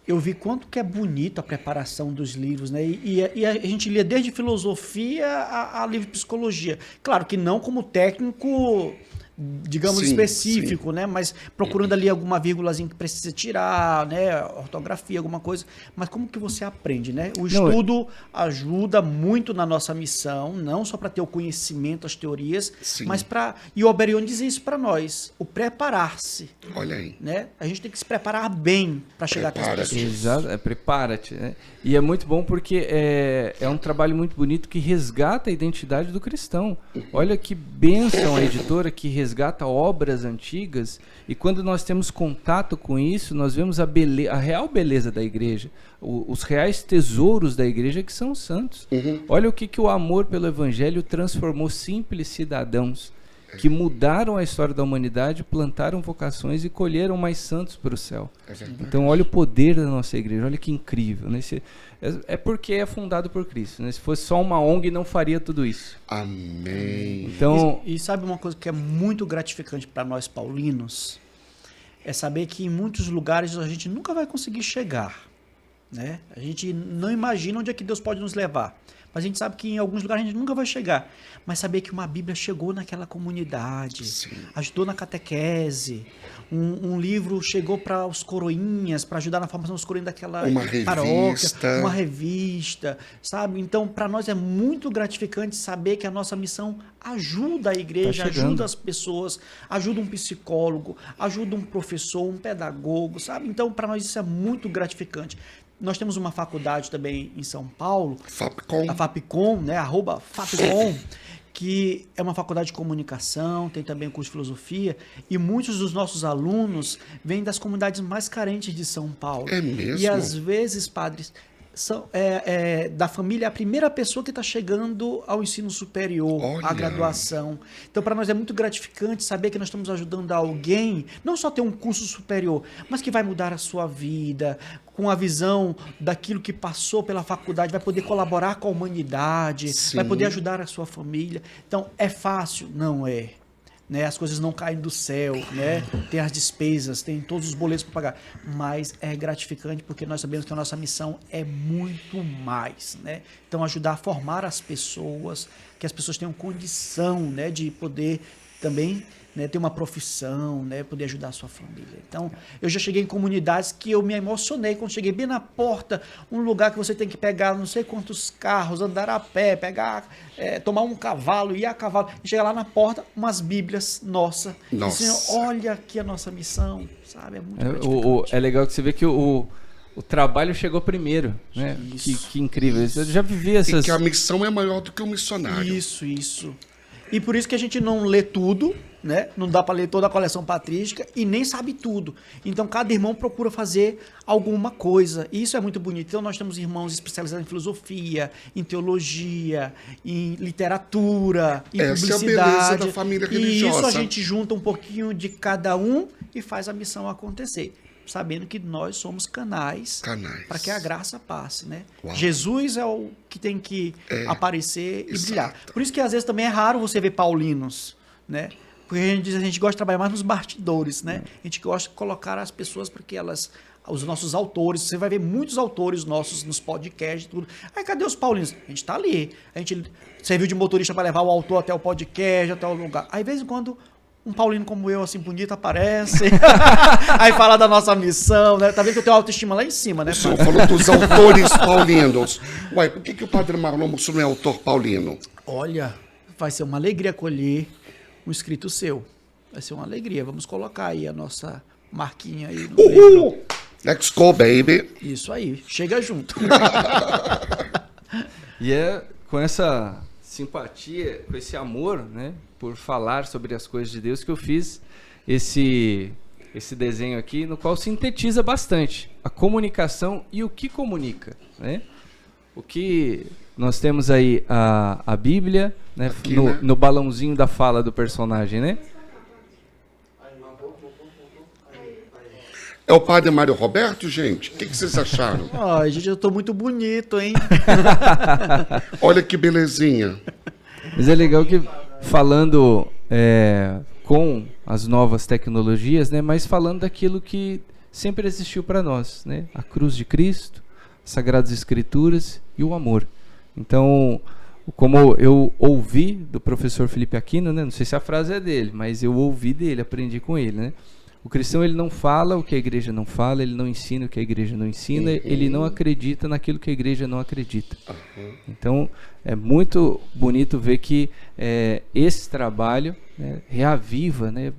S7: eu vi quanto que é bonito a preparação dos livros, né? E a gente lia desde filosofia a livro de psicologia. Claro que não como técnico digamos,
S5: Sim,
S7: específico, né? Mas procurando ali alguma vírgulazinha que precisa tirar, né? Ortografia, alguma coisa. Mas como que você aprende, né? O estudo ajuda muito na nossa missão, não só para ter o conhecimento, as teorias,
S5: Sim.
S7: mas para... E o Oberion diz isso para nós, o preparar-se.
S5: Olha aí.
S7: Né? A gente tem que se preparar bem para chegar até as
S5: Prepara-te.
S7: pessoas.
S6: Exato, prepara-te. Né? E é muito bom porque é um trabalho muito bonito que resgata a identidade do cristão. Olha que bênção a editora que resgata obras antigas, e quando nós temos contato com isso, nós vemos a real beleza da igreja, os reais tesouros da igreja, que são os santos. Olha o que o amor pelo evangelho transformou simples cidadãos que mudaram a história da humanidade, plantaram vocações e colheram mais santos para o céu. Então olha o poder da nossa igreja, olha que incrível, né? É porque é fundado por Cristo, né? Se fosse só uma ONG, não faria tudo isso.
S5: Amém.
S6: Então,
S7: E sabe uma coisa que é muito gratificante para nós paulinos? É saber que em muitos lugares a gente nunca vai conseguir chegar, né? A gente não imagina onde é que Deus pode nos levar. Mas a gente sabe que em alguns lugares a gente nunca vai chegar. Mas saber que uma Bíblia chegou naquela comunidade,
S5: Sim.
S7: ajudou na catequese, um livro chegou para os coroinhas, para ajudar na formação dos coroinhas daquela paróquia, uma revista, sabe? Então, para nós é muito gratificante saber que a nossa missão ajuda a igreja, ajuda as pessoas, ajuda um psicólogo, ajuda um professor, um pedagogo, sabe? Então, para nós isso é muito gratificante. Nós temos uma faculdade também em São Paulo, a Fapcom, né, @Fapcom, que é uma faculdade de comunicação, tem também curso de filosofia, e muitos dos nossos alunos vêm das comunidades mais carentes de São Paulo.
S5: É mesmo?
S7: E às vezes, padres, da família, a primeira pessoa que está chegando ao ensino superior, à graduação. Então, para nós é muito gratificante saber que nós estamos ajudando alguém, não só ter um curso superior, mas que vai mudar a sua vida, com a visão daquilo que passou pela faculdade, vai poder colaborar com a humanidade, vai poder ajudar a sua família. Então, é fácil? Não é. Né? As coisas não caem do céu, né? Tem as despesas, tem todos os boletos para pagar, mas é gratificante porque nós sabemos que a nossa missão é muito mais, né? Então, ajudar a formar as pessoas, que as pessoas tenham condição, né, de poder também, né, ter uma profissão, né, poder ajudar a sua família. Então, eu já cheguei em comunidades que eu me emocionei quando cheguei bem na porta, um lugar que você tem que pegar não sei quantos carros, andar a pé, tomar um cavalo, ir a cavalo, e chegar lá na porta, umas bíblias, nossa. Assim, olha aqui a nossa missão, sabe? É muito gratificante.
S6: É legal que você vê que o trabalho chegou primeiro, né? Que incrível. Eu já vivi essas...
S5: E que a missão é maior do que o missionário.
S7: Isso. E por isso que a gente não lê tudo, né? Não dá para ler toda a coleção patrística e nem sabe tudo. Então, cada irmão procura fazer alguma coisa. E isso é muito bonito. Então, nós temos irmãos especializados em filosofia, em teologia, em literatura, em publicidade.
S5: Essa é a beleza da família religiosa.
S7: E isso a gente junta um pouquinho de cada um e faz a missão acontecer, sabendo que nós somos canais. Para que a graça passe, né? Uau. Jesus é o que tem que aparecer e brilhar. Por isso que às vezes também é raro você ver paulinos, né? Porque a gente gosta de trabalhar mais nos bastidores, né? A gente gosta de colocar as pessoas para que elas... Os nossos autores, você vai ver muitos autores nossos nos podcasts e tudo. Aí cadê os paulinos? A gente tá ali. A gente serviu de motorista para levar o autor até o podcast, até o lugar. Aí, de vez em quando, um paulino como eu, assim, bonito, aparece. Aí fala da nossa missão, né? Tá vendo que eu tenho autoestima lá em cima, né?
S5: O senhor falou dos autores paulinos. Uai, por que o padre Marlon Musso não é autor paulino?
S7: Olha, vai ser uma alegria colher um escrito seu. Vai ser uma alegria. Vamos colocar aí a nossa marquinha aí no livro.
S5: Let's go, baby.
S7: Isso aí, chega junto.
S6: E é com essa simpatia, com esse amor, né, por falar sobre as coisas de Deus, que eu fiz esse desenho aqui, no qual sintetiza bastante a comunicação e o que comunica, né? O que nós temos aí a Bíblia, né, aqui, no balãozinho da fala do personagem, né?
S5: É o padre Mário Roberto, gente? O que vocês acharam?
S7: Gente, eu tô muito bonito, hein?
S5: Olha que belezinha.
S6: Mas é legal que falando com as novas tecnologias, né, mas falando daquilo que sempre existiu para nós, né? A cruz de Cristo, as Sagradas Escrituras e o amor. Então, como eu ouvi do professor Felipe Aquino, né? Não sei se a frase é dele, mas eu ouvi dele, aprendi com ele, né? O cristão, ele não fala o que a igreja não fala, ele não ensina o que a igreja não ensina, ele não acredita naquilo que a igreja não acredita. Então, é muito bonito ver que esse trabalho, né, reaviva, né,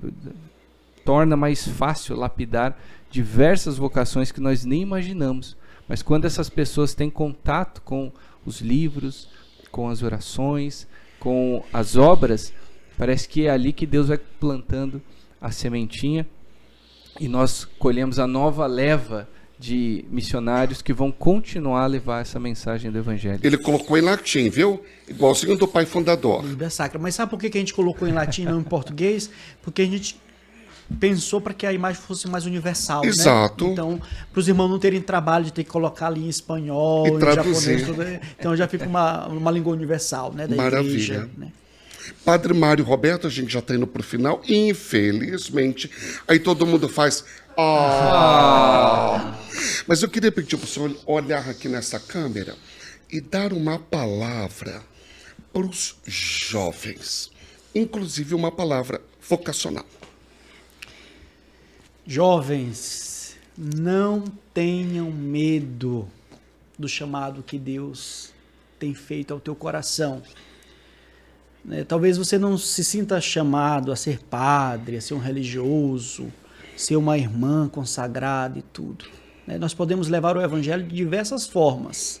S6: torna mais fácil lapidar diversas vocações que nós nem imaginamos. Mas quando essas pessoas têm contato com os livros, com as orações, com as obras, parece que é ali que Deus vai plantando a sementinha e nós colhemos a nova leva de missionários que vão continuar a levar essa mensagem do Evangelho.
S5: Ele colocou em latim, viu? Igualzinho do pai fundador.
S7: Bíblia Sacra. Mas sabe por que a gente colocou em latim e não em português? Porque a gente pensou para que a imagem fosse mais universal.
S5: Exato.
S7: Né? Então, para os irmãos não terem trabalho de ter que colocar ali em espanhol,
S5: e
S7: em
S5: traduzir.
S7: japonês, então já fica uma língua universal, né, da
S5: Maravilha.
S7: igreja. Né?
S5: Padre Mário Roberto, a gente já está indo para o final, infelizmente. Aí todo mundo faz... Mas eu queria pedir para o senhor olhar aqui nessa câmera e dar uma palavra para os jovens, inclusive uma palavra vocacional.
S7: Jovens, não tenham medo do chamado que Deus tem feito ao teu coração. Talvez você não se sinta chamado a ser padre, a ser um religioso, ser uma irmã consagrada e tudo. Nós podemos levar o evangelho de diversas formas.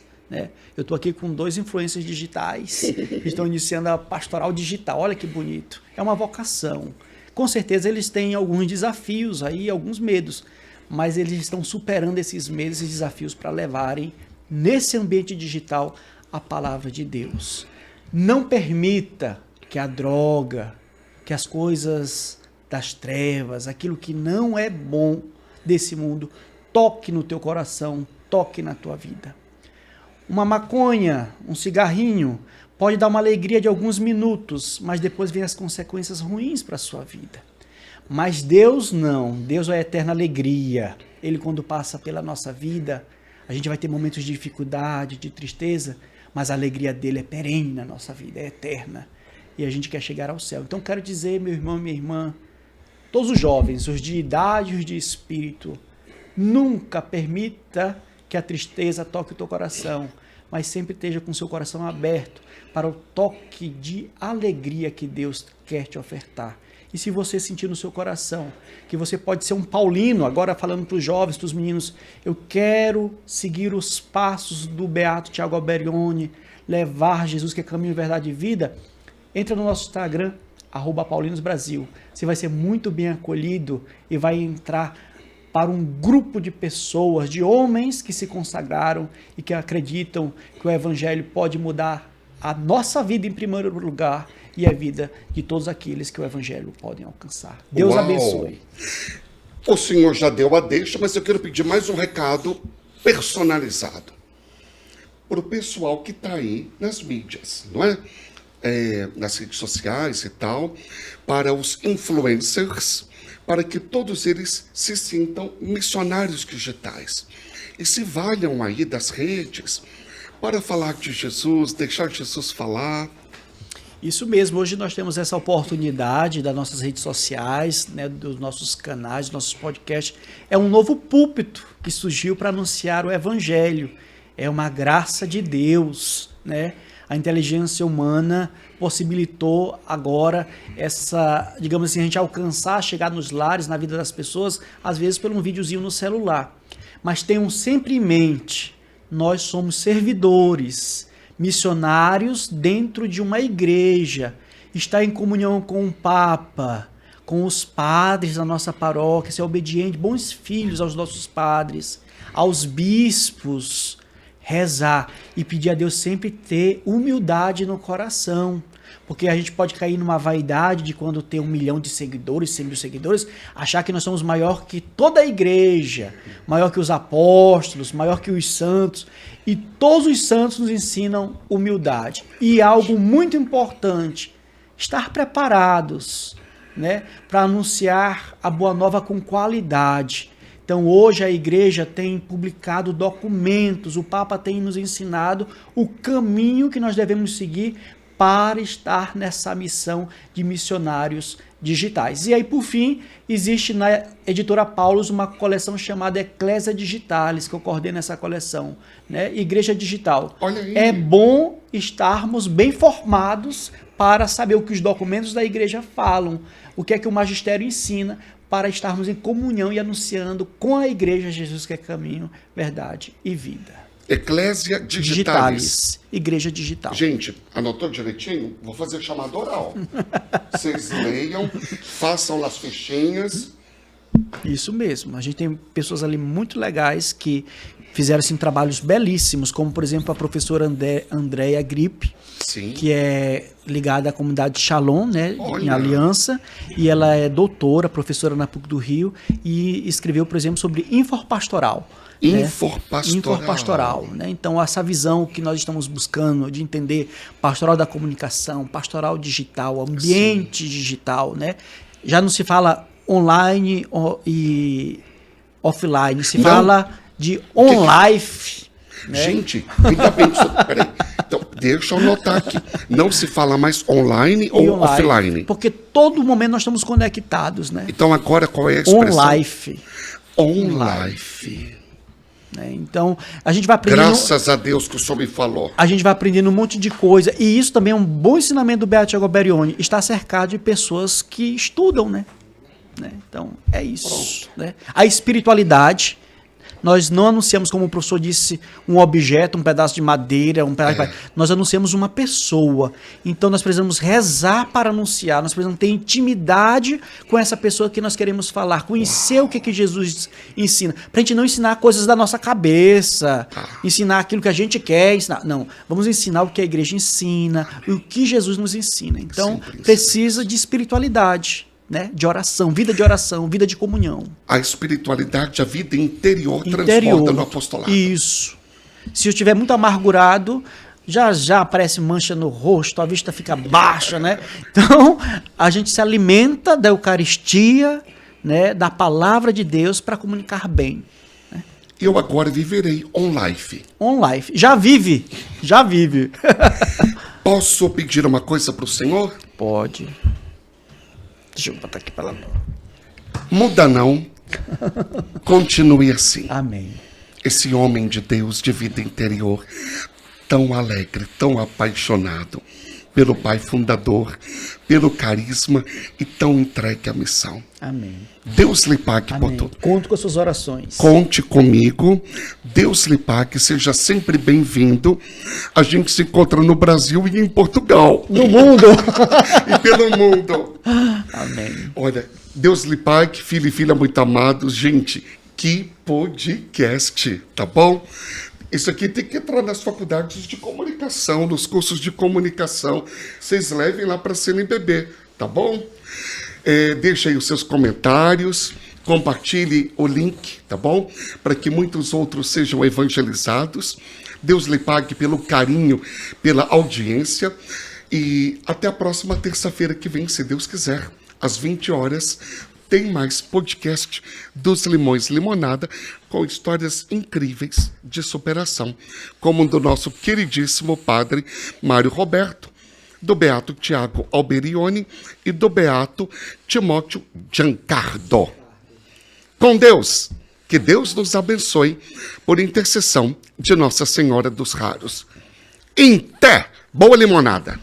S7: Eu estou aqui com 2 influencers digitais que estão iniciando a pastoral digital. Olha que bonito. É uma vocação. Com certeza eles têm alguns desafios aí, alguns medos, mas eles estão superando esses medos, esses desafios para levarem nesse ambiente digital a palavra de Deus. Não permita que a droga, que as coisas das trevas, aquilo que não é bom desse mundo, toque no teu coração, toque na tua vida. Uma maconha, um cigarrinho, pode dar uma alegria de alguns minutos, mas depois vem as consequências ruins para a sua vida. Mas Deus não, Deus é a eterna alegria. Ele, quando passa pela nossa vida, a gente vai ter momentos de dificuldade, de tristeza, mas a alegria dele é perene na nossa vida, é eterna. E a gente quer chegar ao céu. Então quero dizer, meu irmão e minha irmã, todos os jovens, os de idade e os de espírito, nunca permita que a tristeza toque o teu coração, mas sempre esteja com o seu coração aberto para o toque de alegria que Deus quer te ofertar. E se você sentir no seu coração que você pode ser um paulino, agora falando para os jovens, para os meninos, eu quero seguir os passos do beato Tiago Alberione, levar Jesus que é caminho, verdade e vida, entra no nosso Instagram, @paulinosbrasil. Você vai ser muito bem acolhido e vai entrar para um grupo de pessoas, de homens que se consagraram e que acreditam que o evangelho pode mudar a nossa vida em primeiro lugar e a vida de todos aqueles que o evangelho podem alcançar. Deus abençoe.
S5: O senhor já deu a deixa, mas eu quero pedir mais um recado personalizado para o pessoal que está aí nas mídias, não é? Nas redes sociais e tal, para os influencers, para que todos eles se sintam missionários digitais e se valham aí das redes para falar de Jesus, deixar Jesus falar.
S7: Isso mesmo, hoje nós temos essa oportunidade das nossas redes sociais, né, dos nossos canais, dos nossos podcasts. É um novo púlpito que surgiu para anunciar o evangelho. É uma graça de Deus, né? A inteligência humana possibilitou agora essa, digamos assim, a gente alcançar, chegar nos lares, na vida das pessoas, às vezes por um videozinho no celular. Mas tenham sempre em mente, nós somos servidores, missionários dentro de uma igreja, está em comunhão com o Papa, com os padres da nossa paróquia, ser obediente, bons filhos aos nossos padres, aos bispos, rezar e pedir a Deus sempre ter humildade no coração, porque a gente pode cair numa vaidade de quando tem 1 milhão de seguidores, 100 mil seguidores, achar que nós somos maior que toda a igreja, maior que os apóstolos, maior que os santos, e todos os santos nos ensinam humildade. E algo muito importante, estar preparados, né, para anunciar a boa nova com qualidade. Então hoje a igreja tem publicado documentos, o Papa tem nos ensinado o caminho que nós devemos seguir para estar nessa missão de missionários digitais. E aí, por fim, existe na editora Paulus uma coleção chamada Ecclesia Digitalis, que eu coordeno essa coleção, né? Igreja Digital.
S5: Olha aí.
S7: É bom estarmos bem formados para saber o que os documentos da igreja falam, o que é que o magistério ensina, para estarmos em comunhão e anunciando com a igreja Jesus que é caminho, verdade e vida.
S5: Eclésia Digitalis.
S7: Igreja Digital.
S5: Gente, anotou direitinho? Vou fazer chamada oral. Vocês leiam, façam as fichinhas.
S7: Isso mesmo. A gente tem pessoas ali muito legais que fizeram assim, trabalhos belíssimos, como, por exemplo, a professora Andréia Gripe,
S5: Sim.
S7: que é ligada à comunidade Shalom, né,
S5: Olha.
S7: em Aliança, e ela é doutora, professora na PUC do Rio, e escreveu, por exemplo, sobre Infopastoral. Infopastoral, né? Então, essa visão que nós estamos buscando de entender pastoral da comunicação, pastoral digital, ambiente digital, né? Já não se fala online e offline, se fala de on-life. Né?
S5: Gente, ainda bem que peraí. Então, deixa eu anotar aqui. Não se fala mais online ou offline?
S7: Porque todo momento nós estamos conectados, né?
S5: Então, agora qual é a expressão?
S7: On-life.
S5: On-life.
S7: Né? Então, a gente vai aprendendo...
S5: Graças a Deus que o senhor me falou.
S7: A gente vai aprendendo um monte de coisa. E isso também é um bom ensinamento do Beato Tiago Alberione. Está cercado de pessoas que estudam, né? Então, é isso. Né? A espiritualidade... Nós não anunciamos, como o professor disse, um objeto, um pedaço de madeira, um pedaço de... Nós anunciamos uma pessoa. Então nós precisamos rezar para anunciar, nós precisamos ter intimidade com essa pessoa que nós queremos falar, conhecer o que Jesus ensina. Para a gente não ensinar coisas da nossa cabeça, ensinar aquilo que a gente quer ensinar. Não, vamos ensinar o que a igreja ensina, o que Jesus nos ensina. Então precisa de espiritualidade. Né? De oração, vida de comunhão.
S5: A espiritualidade, a vida interior transborda no apostolado.
S7: Isso. Se eu estiver muito amargurado, já aparece mancha no rosto, a vista fica baixa, né? Então, a gente se alimenta da Eucaristia, né? Da palavra de Deus para comunicar bem. Né?
S5: Eu agora viverei on-life.
S7: On-life. Já vive.
S5: Posso pedir uma coisa para o Senhor?
S7: Pode. Deixa eu botar aqui para lá.
S5: Muda não. Continue assim.
S7: Amém.
S5: Esse homem de Deus de vida interior, tão alegre, tão apaixonado pelo Pai fundador, pelo carisma e tão entregue à missão.
S7: Amém.
S5: Deus lhe pague por tudo.
S7: Conto com as suas orações.
S5: Conte comigo. Deus lhe pague. Seja sempre bem-vindo. A gente se encontra no Brasil e em Portugal.
S7: No mundo.
S5: E pelo mundo.
S7: Amém.
S5: Olha, Deus lhe pague, filho e filha muito amados. Gente, que podcast, tá bom? Isso aqui tem que entrar nas faculdades de comunicação, nos cursos de comunicação. Vocês levem lá para a CNBB, tá bom? Deixe aí os seus comentários, compartilhe o link, tá bom? Para que muitos outros sejam evangelizados. Deus lhe pague pelo carinho, pela audiência. E até a próxima terça-feira que vem, se Deus quiser, às 20 horas, tem mais podcast dos Limões Limonada, com histórias incríveis de superação, como do nosso queridíssimo padre Mário Roberto, do Beato Tiago Alberione e do Beato Timóteo Giancardo. Com Deus, que Deus nos abençoe por intercessão de Nossa Senhora dos Raros. Até! Boa limonada!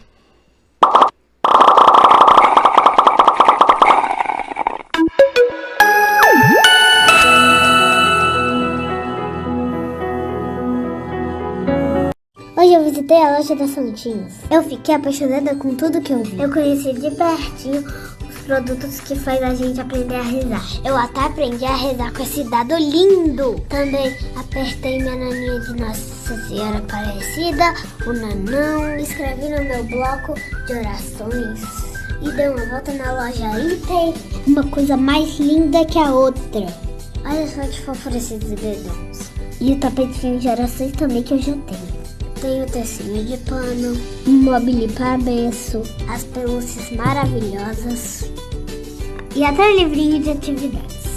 S8: Hoje eu visitei a loja da Santinhos. Eu fiquei apaixonada com tudo que eu vi. Eu conheci de pertinho os produtos que faz a gente aprender a rezar. Eu até aprendi a rezar com esse dado lindo. Também apertei minha naninha de Nossa Senhora Aparecida, o nanão. Escrevi no meu bloco de orações e dei uma volta na loja inteira. Uma coisa mais linda que a outra. Olha só que fofura esses dedões. E o tapetinho de orações também que eu já tenho. Tem o tecinho de pano, um mobile para berço, as pelúcias maravilhosas e até o livrinho de atividades.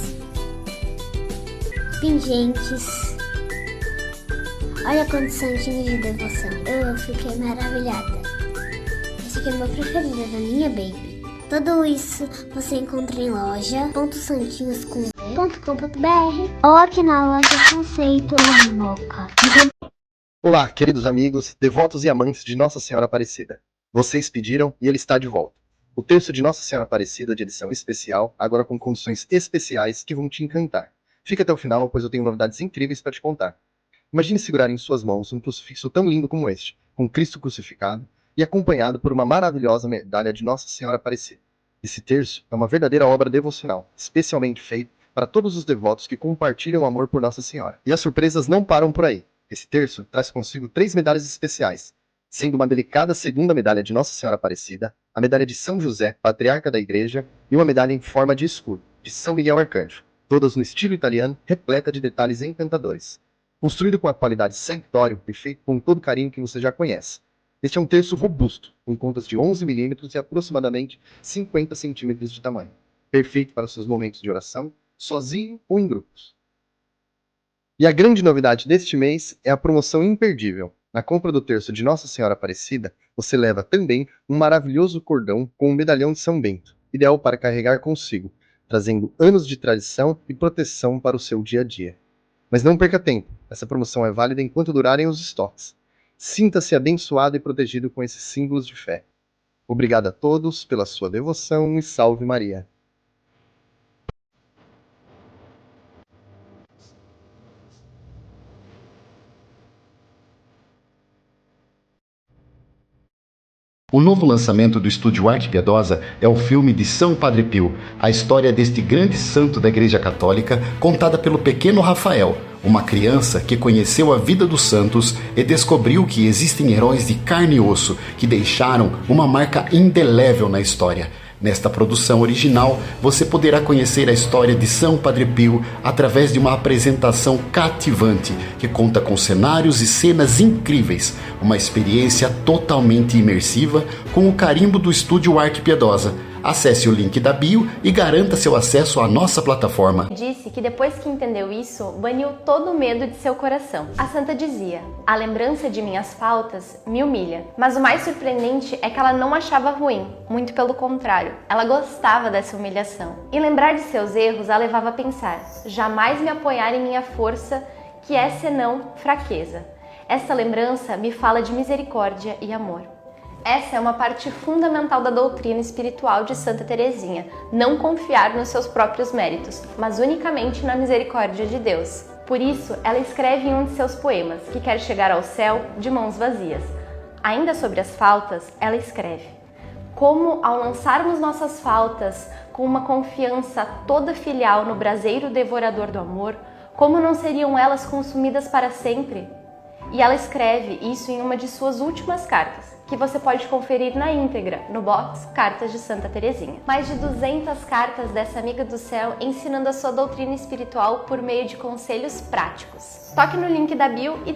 S8: pingentes. Olha quantos santinhos de devoção. Eu fiquei maravilhada. Esse aqui é o meu preferido, da minha Baby. Tudo isso você encontra em loja.santinhos.com.br ou aqui na loja Conceito Moca.
S9: Olá, queridos amigos, devotos e amantes de Nossa Senhora Aparecida. Vocês pediram e ele está de volta. O terço de Nossa Senhora Aparecida de edição especial, agora com condições especiais que vão te encantar. Fica até o final, pois eu tenho novidades incríveis para te contar. Imagine segurar em suas mãos um crucifixo tão lindo como este, com Cristo crucificado e acompanhado por uma maravilhosa medalha de Nossa Senhora Aparecida. Esse terço é uma verdadeira obra devocional, especialmente feita para todos os devotos que compartilham o amor por Nossa Senhora. E as surpresas não param por aí. Esse terço traz consigo 3 medalhas especiais, sendo uma delicada segunda medalha de Nossa Senhora Aparecida, a medalha de São José, patriarca da Igreja, e uma medalha em forma de escudo, de São Miguel Arcanjo, todas no estilo italiano, repleta de detalhes encantadores. Construído com a qualidade Sanctório e feito com todo o carinho que você já conhece. Este é um terço robusto, com pontas de 11 mm e aproximadamente 50 cm de tamanho. Perfeito para os seus momentos de oração, sozinho ou em grupos. E a grande novidade deste mês é a promoção imperdível. Na compra do terço de Nossa Senhora Aparecida, você leva também um maravilhoso cordão com um medalhão de São Bento, ideal para carregar consigo, trazendo anos de tradição e proteção para o seu dia a dia. Mas não perca tempo, essa promoção é válida enquanto durarem os estoques. Sinta-se abençoado e protegido com esses símbolos de fé. Obrigado a todos pela sua devoção e salve Maria.
S10: O novo lançamento do Estúdio Arte Piedosa é o filme de São Padre Pio, a história deste grande santo da Igreja Católica, contada pelo pequeno Rafael, uma criança que conheceu a vida dos santos e descobriu que existem heróis de carne e osso que deixaram uma marca indelével na história. Nesta produção original, você poderá conhecer a história de São Padre Pio através de uma apresentação cativante, que conta com cenários e cenas incríveis, uma experiência totalmente imersiva com o carimbo do Estúdio Arte Piedosa. Acesse o link da bio e garanta seu acesso à nossa plataforma.
S11: Disse que depois que entendeu isso, baniu todo o medo de seu coração. A santa dizia: a lembrança de minhas faltas me humilha. Mas o mais surpreendente é que ela não achava ruim, muito pelo contrário, ela gostava dessa humilhação. E lembrar de seus erros a levava a pensar: jamais me apoiar em minha força, que é senão fraqueza. Essa lembrança me fala de misericórdia e amor. Essa é uma parte fundamental da doutrina espiritual de Santa Teresinha, não confiar nos seus próprios méritos, mas unicamente na misericórdia de Deus. Por isso, ela escreve em um de seus poemas, que quer chegar ao céu de mãos vazias. Ainda sobre as faltas, ela escreve: como ao lançarmos nossas faltas com uma confiança toda filial no braseiro devorador do amor, como não seriam elas consumidas para sempre? E ela escreve isso em uma de suas últimas cartas, que você pode conferir na íntegra no box Cartas de Santa Teresinha. Mais de 200 cartas dessa amiga do céu ensinando a sua doutrina espiritual por meio de conselhos práticos. Toque no link da bio e...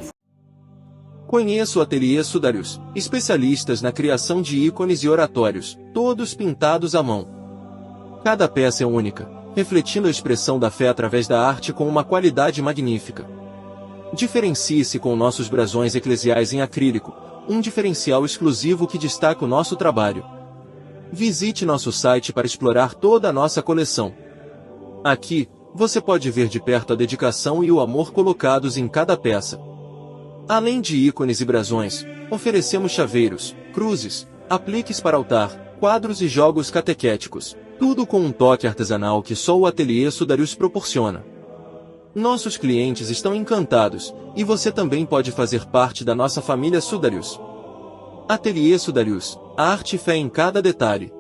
S12: Conheça o Ateliê Sudarius, especialistas na criação de ícones e oratórios, todos pintados à mão. Cada peça é única, refletindo a expressão da fé através da arte com uma qualidade magnífica. Diferencie-se com nossos brasões eclesiais em acrílico, um diferencial exclusivo que destaca o nosso trabalho. Visite nosso site para explorar toda a nossa coleção. Aqui, você pode ver de perto a dedicação e o amor colocados em cada peça. Além de ícones e brasões, oferecemos chaveiros, cruzes, apliques para altar, quadros e jogos catequéticos, tudo com um toque artesanal que só o Ateliê Sudarius proporciona. Nossos clientes estão encantados, e você também pode fazer parte da nossa família Sudarius. Ateliê Sudarius, a arte e fé em cada detalhe.